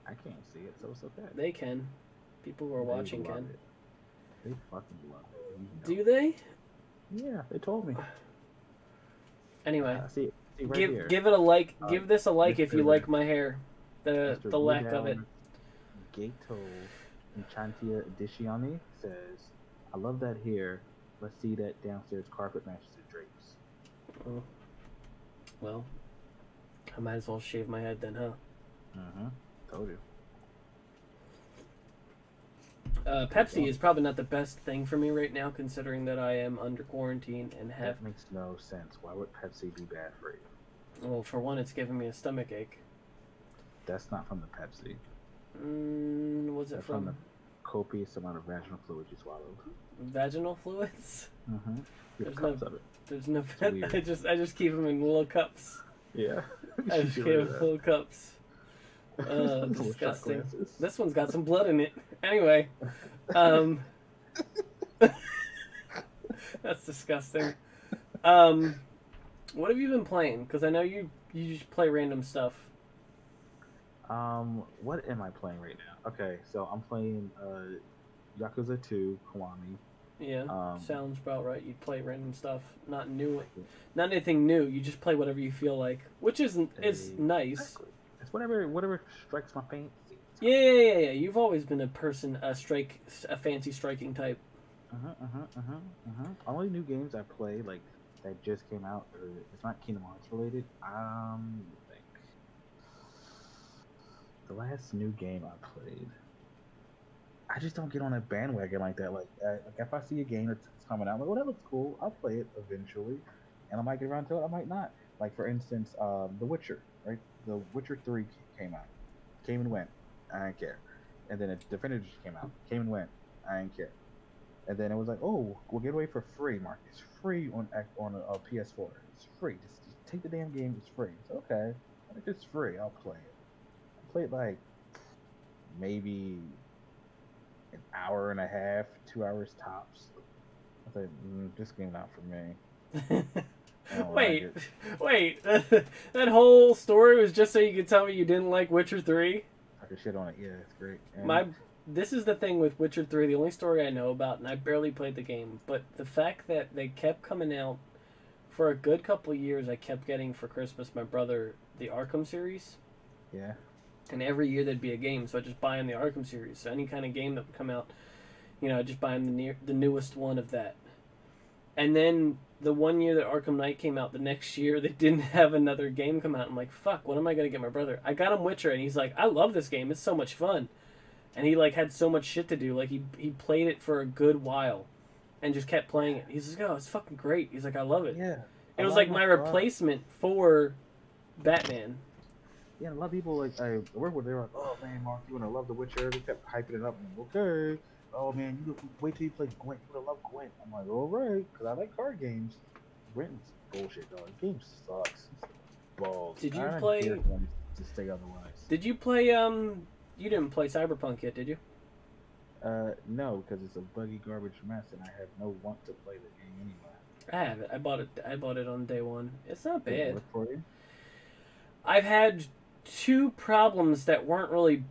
I can't see it, so it's okay. They can. People who are watching can. It. They fucking love it. You know. Do they? Yeah, they told me. Anyway, see right here. Give it a like. Give this a like if you like my hair. The Mr. lack of it. Gato Enchantia Diciani says, "I love that hair. Let's see that downstairs carpet matches the drapes." Oh. Well, I might as well shave my head then, huh? Told you. Pepsi is probably not the best thing for me right now, considering that I am under quarantine and have. That makes no sense. Why would Pepsi be bad for you? Well, for one, it's giving me a stomach ache. That's not from the Pepsi. Was it That's from the copious amount of vaginal fluid you swallowed? Vaginal fluids? There's cups of it. There's no. I just keep them in little cups. Yeah. I just keep them in little cups. Disgusting. This one's got some blood in it. Anyway, that's disgusting. What have you been playing? Because I know you just play random stuff. What am I playing right now? Okay, so I'm playing Yakuza 2 Kiwami. Yeah, sounds about right. You play random stuff, not not anything new. You just play whatever you feel like, which is nice. Exactly. It's whatever strikes my fancy. Yeah. You've always been a fancy striking type. Only new games I play like that just came out, or it's not Kingdom Hearts related. I think the last new game I played. I just don't get on a bandwagon like that. Like if I see a game that's coming out, I'm like, well, that looks cool. I'll play it eventually, and I might get around to it. I might not. Like for instance, The Witcher. Right, The Witcher 3 came and went. I didn't care. And then Definitive came out, came and went. I didn't care. And then it was like, oh, we'll get away for free, Mark. It's free on a PS4. It's free. Just take the damn game. It's free. It's okay. If it's free, I'll play it. I played like maybe an hour and a half, 2 hours tops. I thought, this game's not for me. I don't like Wait, it. wait. That whole story was just so you could tell me you didn't like Witcher 3? I could shit on it. Yeah, it's great. And This is the thing with Witcher 3, the only story I know about, and I barely played the game, but the fact that they kept coming out for a good couple of years, I kept getting for Christmas my brother the Arkham series. yeah, And every year there'd be a game, so I just buy him the Arkham series. So any kind of game that would come out, I just buy him the newest one of that. And then the one year that Arkham Knight came out, the next year they didn't have another game come out. I'm like, fuck, what am I gonna get my brother? I got him Witcher, and he's like, I love this game. It's so much fun. And he like had so much shit to do. Like he played it for a good while, and just kept playing it. He's like, oh, it's fucking great. He's like, I love it. yeah. It was like my replacement for Batman. Yeah, a lot of people like I work with. They're like, "Oh man, Mark, you gonna love The Witcher?" They kept hyping it up. I'm like, okay. Oh man, you wait till you play Gwent. You gonna love Gwent. I'm like, all right, because I like card games. Gwent's bullshit, dog. The game sucks. Balls. Did you I don't play? care if you want to stay otherwise. Did you play? You didn't play Cyberpunk yet, did you? No, because it's a buggy garbage mess, and I have no want to play the game anyway. I have it. I bought it on day one. It's not Did it bad. work for you? I've had two problems that weren't really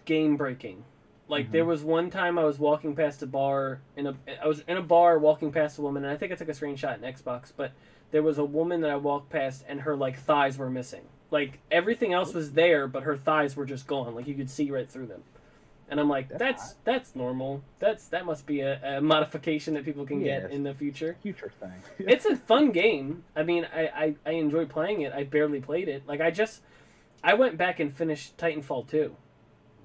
game breaking. Like there was one time I was walking past a bar I was in a bar walking past a woman, and I think I took a screenshot in Xbox, but there was a woman that I walked past and her like thighs were missing. Like everything else was there, but her thighs were just gone. Like you could see right through them. And I'm like, that's normal. That must be a modification that people can get in the future. Future thing. It's a fun game. I mean, I enjoy playing it. I barely played it. Like I went back and finished Titanfall 2.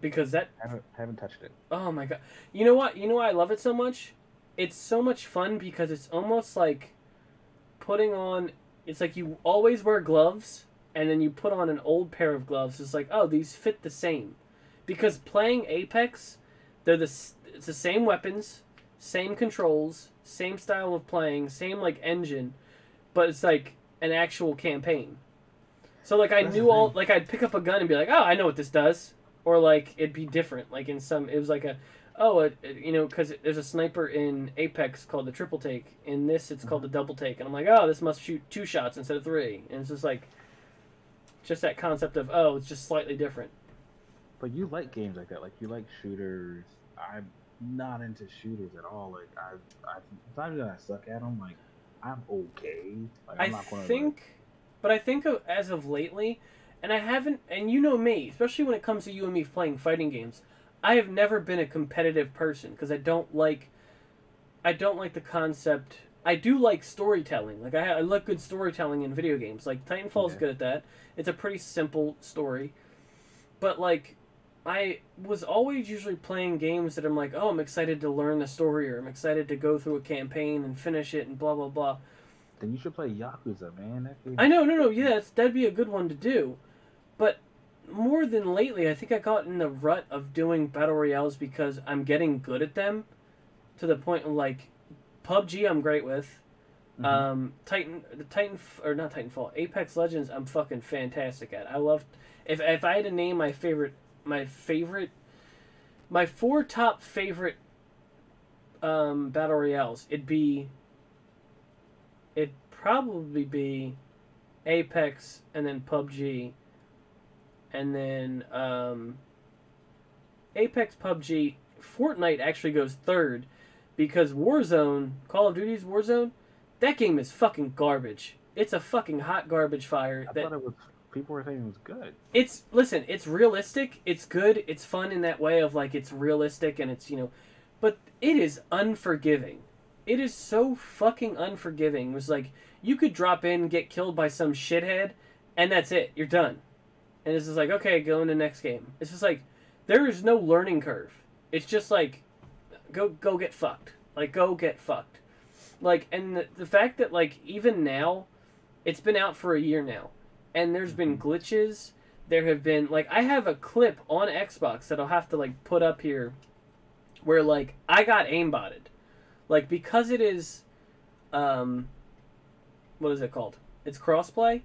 Because that haven't touched it. Oh my god. You know what? You know why I love it so much? It's so much fun because it's almost like putting on it's like you always wear gloves and then you put on an old pair of gloves. It's like, "Oh, these fit the same." Because playing Apex, it's the same weapons, same controls, same style of playing, same like engine, but it's like an actual campaign. So like I'd pick up a gun and be like, "Oh, I know what this does." Or like it'd be different. Like it was like because there's a sniper in Apex called the triple take. In this, it's called the double take, and I'm like, oh, this must shoot 2 shots instead of 3, and it's just like, just that concept of it's just slightly different. But you like games like that, like you like shooters. I'm not into shooters at all. Like it's not that I suck at them. Like I'm okay. Like I'm not gonna. But I think as of lately. And I haven't, and you know me, especially when it comes to you and me playing fighting games, I have never been a competitive person because I don't like the concept. I do like storytelling. Like I like good storytelling in video games. Like Titanfall is good at that. It's a pretty simple story, but like I was always usually playing games that I'm like, oh, I'm excited to learn the story, or I'm excited to go through a campaign and finish it, and blah blah blah. Then you should play Yakuza, man. I know, no, yeah, that'd be a good one to do. But more than lately, I think I got in the rut of doing battle royales because I'm getting good at them to the point of like PUBG I'm great with. Not Titanfall, Apex Legends I'm fucking fantastic at. I love if I had to name my 4 top favorite battle royales, it'd probably be Apex and then PUBG. And then Apex, PUBG, Fortnite actually goes third because Warzone, Call of Duty's Warzone, that game is fucking garbage. It's a fucking hot garbage fire. I thought it was. People were saying it was good. It's realistic. It's good. It's fun in that way of like it's realistic and it's but it is unforgiving. It is so fucking unforgiving. It was like you could drop in, get killed by some shithead, and that's it. You're done. And it's just like, okay, go in the next game. It's just like, there is no learning curve. It's just like, go get fucked. Like, go get fucked. Like, and the fact that, like, even now, it's been out for a year now. And there's been glitches. There have been, like, I have a clip on Xbox that I'll have to, like, put up here where, like, I got aimbotted. Like, because it is, what is it called? It's crossplay.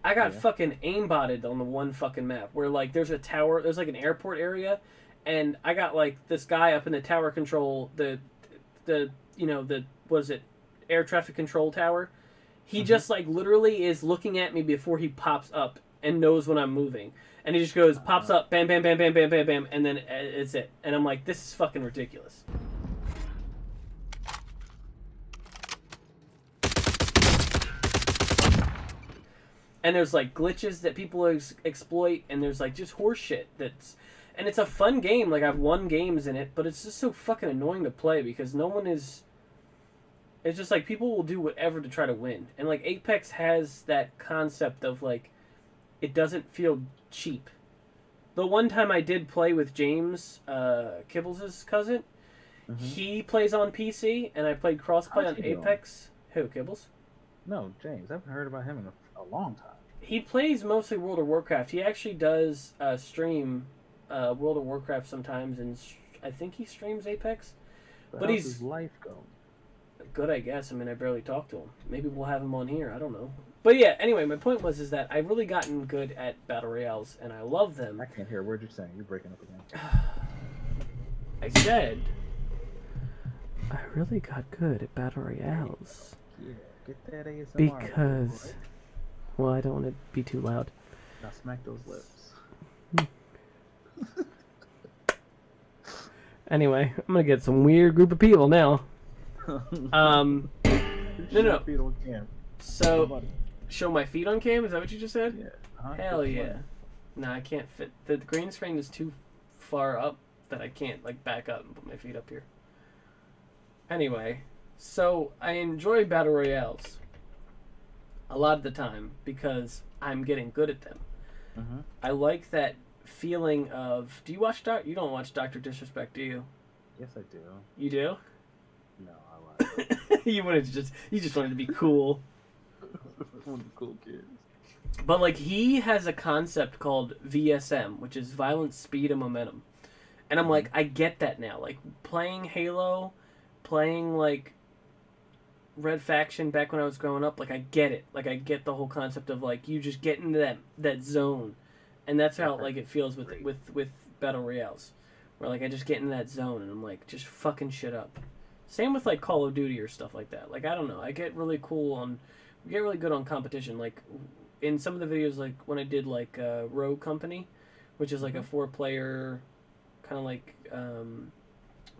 I got fucking aimbotted on the one fucking map where like there's a tower, there's like an airport area, and I got like this guy up in the tower control, the what is it, air traffic control tower. He just like literally is looking at me before he pops up and knows when I'm moving. And he just goes, pops up, bam, bam, bam, bam, bam, bam, bam, and then it's it. And I'm like, this is fucking ridiculous. And there's like glitches that people exploit, and there's like just horse shit that's, and it's a fun game. Like I've won games in it, but it's just so fucking annoying to play because no one is. It's just like people will do whatever to try to win, and like Apex has that concept of like, it doesn't feel cheap. The one time I did play with James, Kibbles' cousin, he plays on PC, and I played crossplay on Apex. Who, Kibbles? No, James. I haven't heard about him in a long time. He plays mostly World of Warcraft. He actually does stream World of Warcraft sometimes, and I think he streams Apex. But how's his life going? Good, I guess. I mean, I barely talk to him. Maybe we'll have him on here. I don't know. But yeah, anyway, my point was that I've really gotten good at Battle Royales, and I love them. I can't hear a word you're saying. You're breaking up again. I said I really got good at Battle Royales. Yeah, get that ASMR. Because, well, I don't want to be too loud. Now smack those lips. Anyway, I'm gonna get some weird group of people now. No. Feet on cam. So, show my feet on cam? Is that what you just said? Yeah. Hell yeah. No, I can't fit. The green screen is too far up that I can't like back up and put my feet up here. Anyway, so I enjoy Battle Royales a lot of the time because I'm getting good at them. I like that feeling of. Do you watch You don't watch Dr. Disrespect, do you? Yes, I do. You do? No, I like. You just wanted to be cool. One of the cool kids. But like he has a concept called VSM, which is violence, speed, and momentum. And I'm like, I get that now. Like playing Halo, playing like Red Faction back when I was growing up, like I get it. Like I get the whole concept of like you just get into that zone. And that's how like it feels with Battle Royales. Where like I just get into that zone and I'm like just fucking shit up. Same with like Call of Duty or stuff like that. Like I don't know, I get really get really good on competition. Like in some of the videos, like when I did like Rogue Company, which is like a 4-player kind of like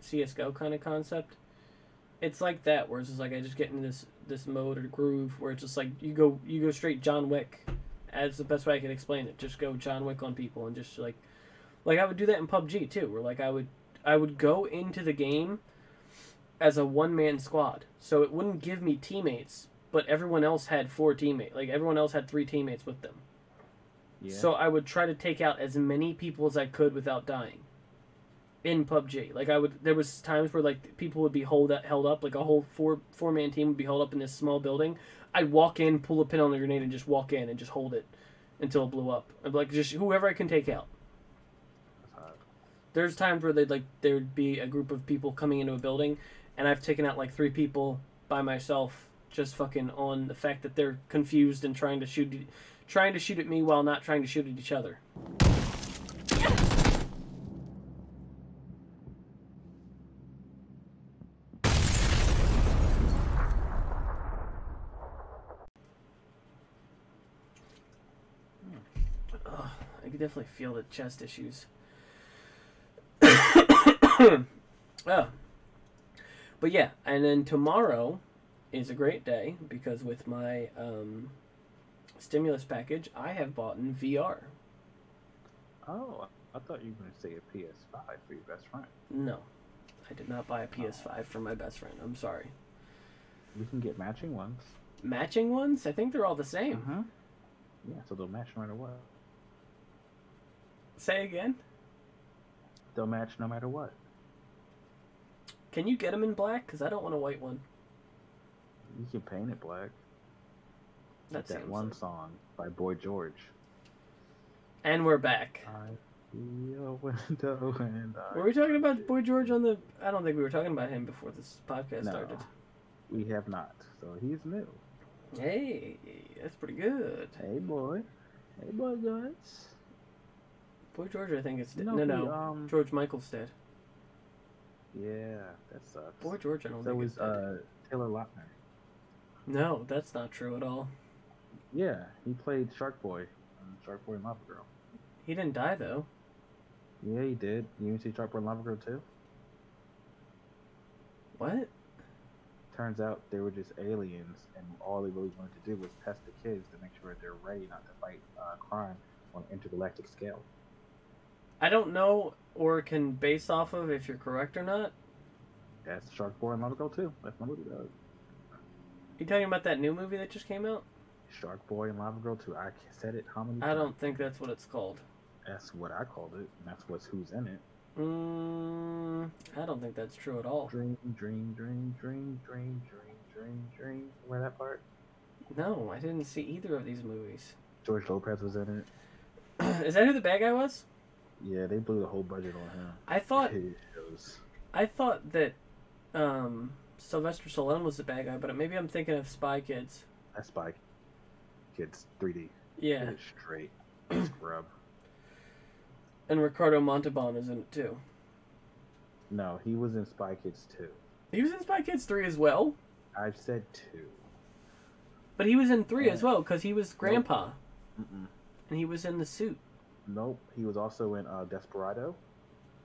CS:GO kind of concept. It's like that, where it's just like I just get into this mode or groove where it's just like you go straight John Wick. As the best way I can explain it, just go John Wick on people and just like I would do that in PUBG too, where like I would go into the game as a one-man squad, so it wouldn't give me teammates, but everyone else had 4 teammates. Like everyone else had 3 teammates with them. Yeah. So I would try to take out as many people as I could without dying. In PUBG, like there was times where like people would be held up, like a whole four-man team would be held up in this small building. I'd walk in, pull a pin on the grenade, and just walk in and just hold it until it blew up. I'd be like, just whoever I can take out. There's times where there'd be a group of people coming into a building, and I've taken out like 3 people by myself, just fucking on the fact that they're confused and trying to shoot at me while not trying to shoot at each other. I could definitely feel the chest issues. Oh. But yeah, and then tomorrow is a great day because with my stimulus package, I have bought in VR. Oh, I thought you were going to say a PS5 for your best friend. No, I did not buy a PS5 for my best friend. I'm sorry. We can get matching ones. Matching ones? I think they're all the same. Yeah, so they'll match no matter what. Say again? They'll match no matter what. Can you get them in black? Because I don't want a white one. You can paint it black. That's that one song by Boy George. And we're back. I see a window and Were we talking about Boy George on the... I don't think we were talking about him before this podcast started. We have not. So he's new. Hey, that's pretty good. Hey, boy. Hey, boy, guys. Boy George, I think it's... No, George Michael's dead. Yeah, that sucks. Boy George, I don't think it's dead. Taylor Lautner. No, that's not true at all. Yeah, he played Shark Boy, Shark Boy and Lava Girl. He didn't die though. Yeah, he did. You didn't see Shark Boy and Lava Girl too? What? Turns out they were just aliens, and all they really wanted to do was test the kids to make sure they're ready not to fight crime on an intergalactic scale. I don't know or can base off of if you're correct or not. That's Shark Boy and Lava Girl too. That's my movie, dog. You talking about that new movie that just came out? Shark Boy and Lava Girl 2. I said it how many I times? don't think that's what it's called. That's what I called it, and that's who's in it. I don't think that's true at all. Dream, dream, dream, dream, dream, dream, dream, dream. Remember that part? No, I didn't see either of these movies. George Lopez was in it. Is that who the bad guy was? Yeah, they blew the whole budget on him. I thought that Sylvester Stallone was the bad guy, but maybe I'm thinking of Spy Kids. That's Spy Kids 3D. Yeah. It's straight. Scrub. And Ricardo Montalban is in it too. No, he was in Spy Kids 2. He was in Spy Kids 3 as well? I've said 2. But he was in 3 as well, because he was Grandpa. Nope. And he was in the suit. Nope. He was also in Desperado.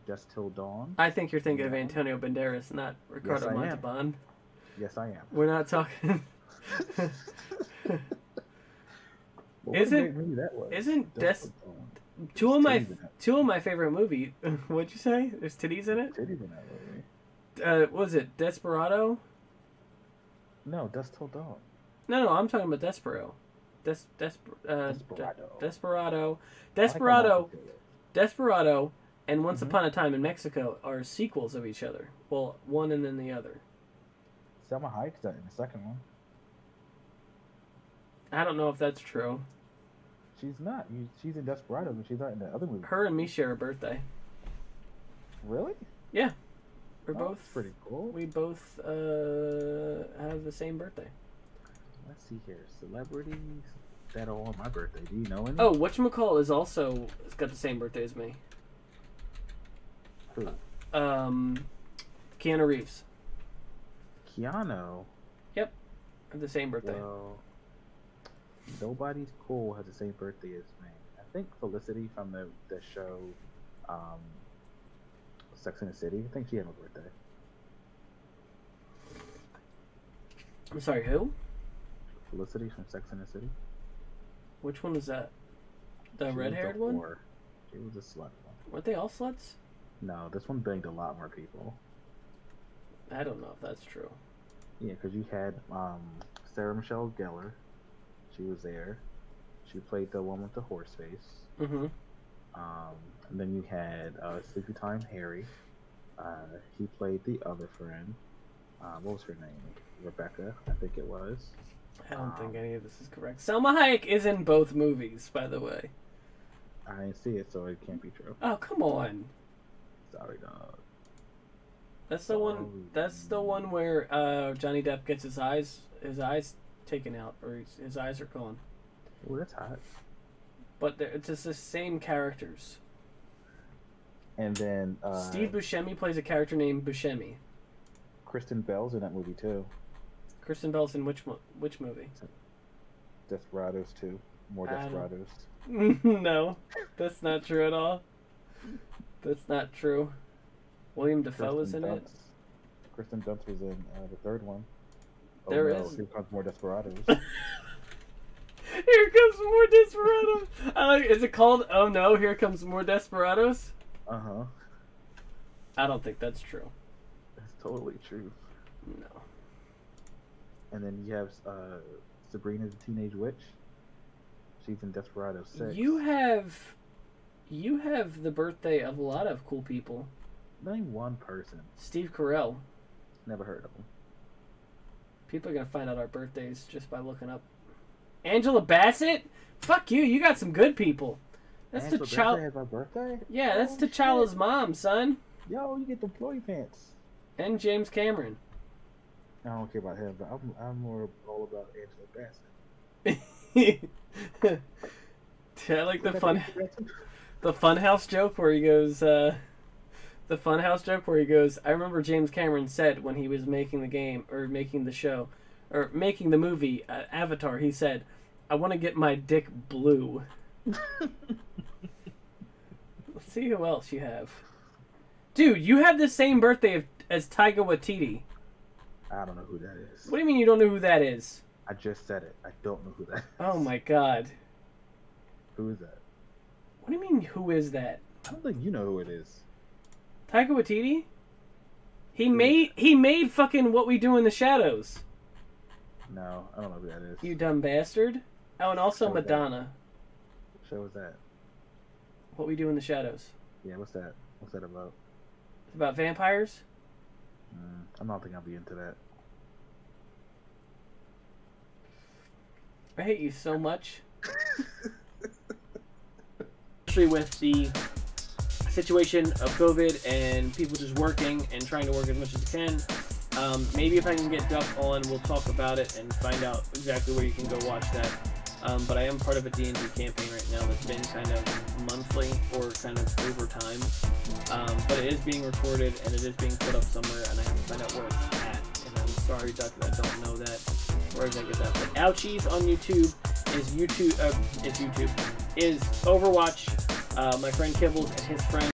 Just Till Dawn. I think you're thinking of Antonio Banderas, not Ricardo Montalban. Yes, I am. We're not talking... Well, Isn't two of my favorite movies? What'd you say? There's titties in it. Titties in that movie. What was it Desperado? No, Dust Till Dawn. No, I'm talking about Desperado. Desperado, and Once Upon a Time in Mexico are sequels of each other. Well, one and then the other. Selma Hayek's in the second one. I don't know if that's true. She's not. She's in Desperado, but she's not in the other movie. Her and me share a birthday. Really? Yeah. We're both pretty cool. We both have the same birthday. Let's see here. Celebrities that are on my birthday. Do you know any? Oh, whatchamacallit is also got the same birthday as me. Who? Keanu Reeves. Keanu? Yep. Have the same birthday. Well, nobody's cool has the same birthday as me. I think Felicity from the show Sex and the City. I think she had a birthday. I'm sorry, who? Felicity from Sex and the City. Which one is that? The red-haired one? She was a slut one. Weren't they all sluts? No, this one banged a lot more people. I don't know if that's true. Yeah, because you had Sarah Michelle Gellar. She was there. She played the one with the horse face. Mm-hmm. And then you had Sleepy Time Harry. He played the other friend. What was her name? Rebecca, I think it was. I don't think any of this is correct. Selma Hayek is in both movies, by the way. I didn't see it, so it can't be true. Oh, come on. Sorry, dog. That's the one. That's the one where Johnny Depp gets his eyes taken out, or his eyes are gone. Oh, that's hot. But it's just the same characters. And then Steve Buscemi plays a character named Buscemi. Kristen Bell's in that movie too. Kristen Bell's in which movie? Desperados 2. More Desperados. No, that's not true at all. That's not true. William Dafoe is in it. Kristen Dunst was in the third one. There no, is. Here comes more Desperados. Here comes more Desperados. Is it called Oh No, Here Comes More Desperados? Uh-huh. I don't think that's true. That's totally true. No. And then you have Sabrina the Teenage Witch. She's in Desperados 6. You have the birthday of a lot of cool people. Name one person. Steve Carell. Never heard of him. People are gonna find out our birthdays just by looking up. Angela Bassett? Fuck you! You got some good people. That's Angela the child. Bassett has my birthday? Yeah, that's T'Challa's mom, son. Yo, you get the flowy pants. And James Cameron. I don't care about him, but I'm more all about Angela Bassett. I like the funhouse joke where he goes. The funhouse joke where he goes. I remember James Cameron said when he was making the game or making the show, or making the movie Avatar, he said, "I want to get my dick blue." Let's see who else you have. Dude, you have the same birthday as Taika Waititi. I don't know who that is. What do you mean you don't know who that is? I just said it. I don't know who that is. Oh my god. Who is that? What do you mean, who is that? I don't think you know who it is. Taika Waititi? He made fucking What We Do in the Shadows. No, I don't know who that is. You dumb bastard. Oh, and also Madonna. What show was that? What We Do in the Shadows. Yeah, what's that? What's that about? It's about vampires? I don't think I'll be into that. I hate you so much. Especially with the situation of COVID and people just working and trying to work as much as they can. Maybe if I can get Duck on, we'll talk about it and find out exactly where you can go watch that. But I am part of a D&D campaign right now that's been kind of monthly or kind of over time. But it is being recorded and it is being put up somewhere, and I have to find out where it's at. And I'm sorry, Duck, that I don't know that. Where did I get that? But Ouchies on YouTube is Overwatch. My friend Kibbles and his friend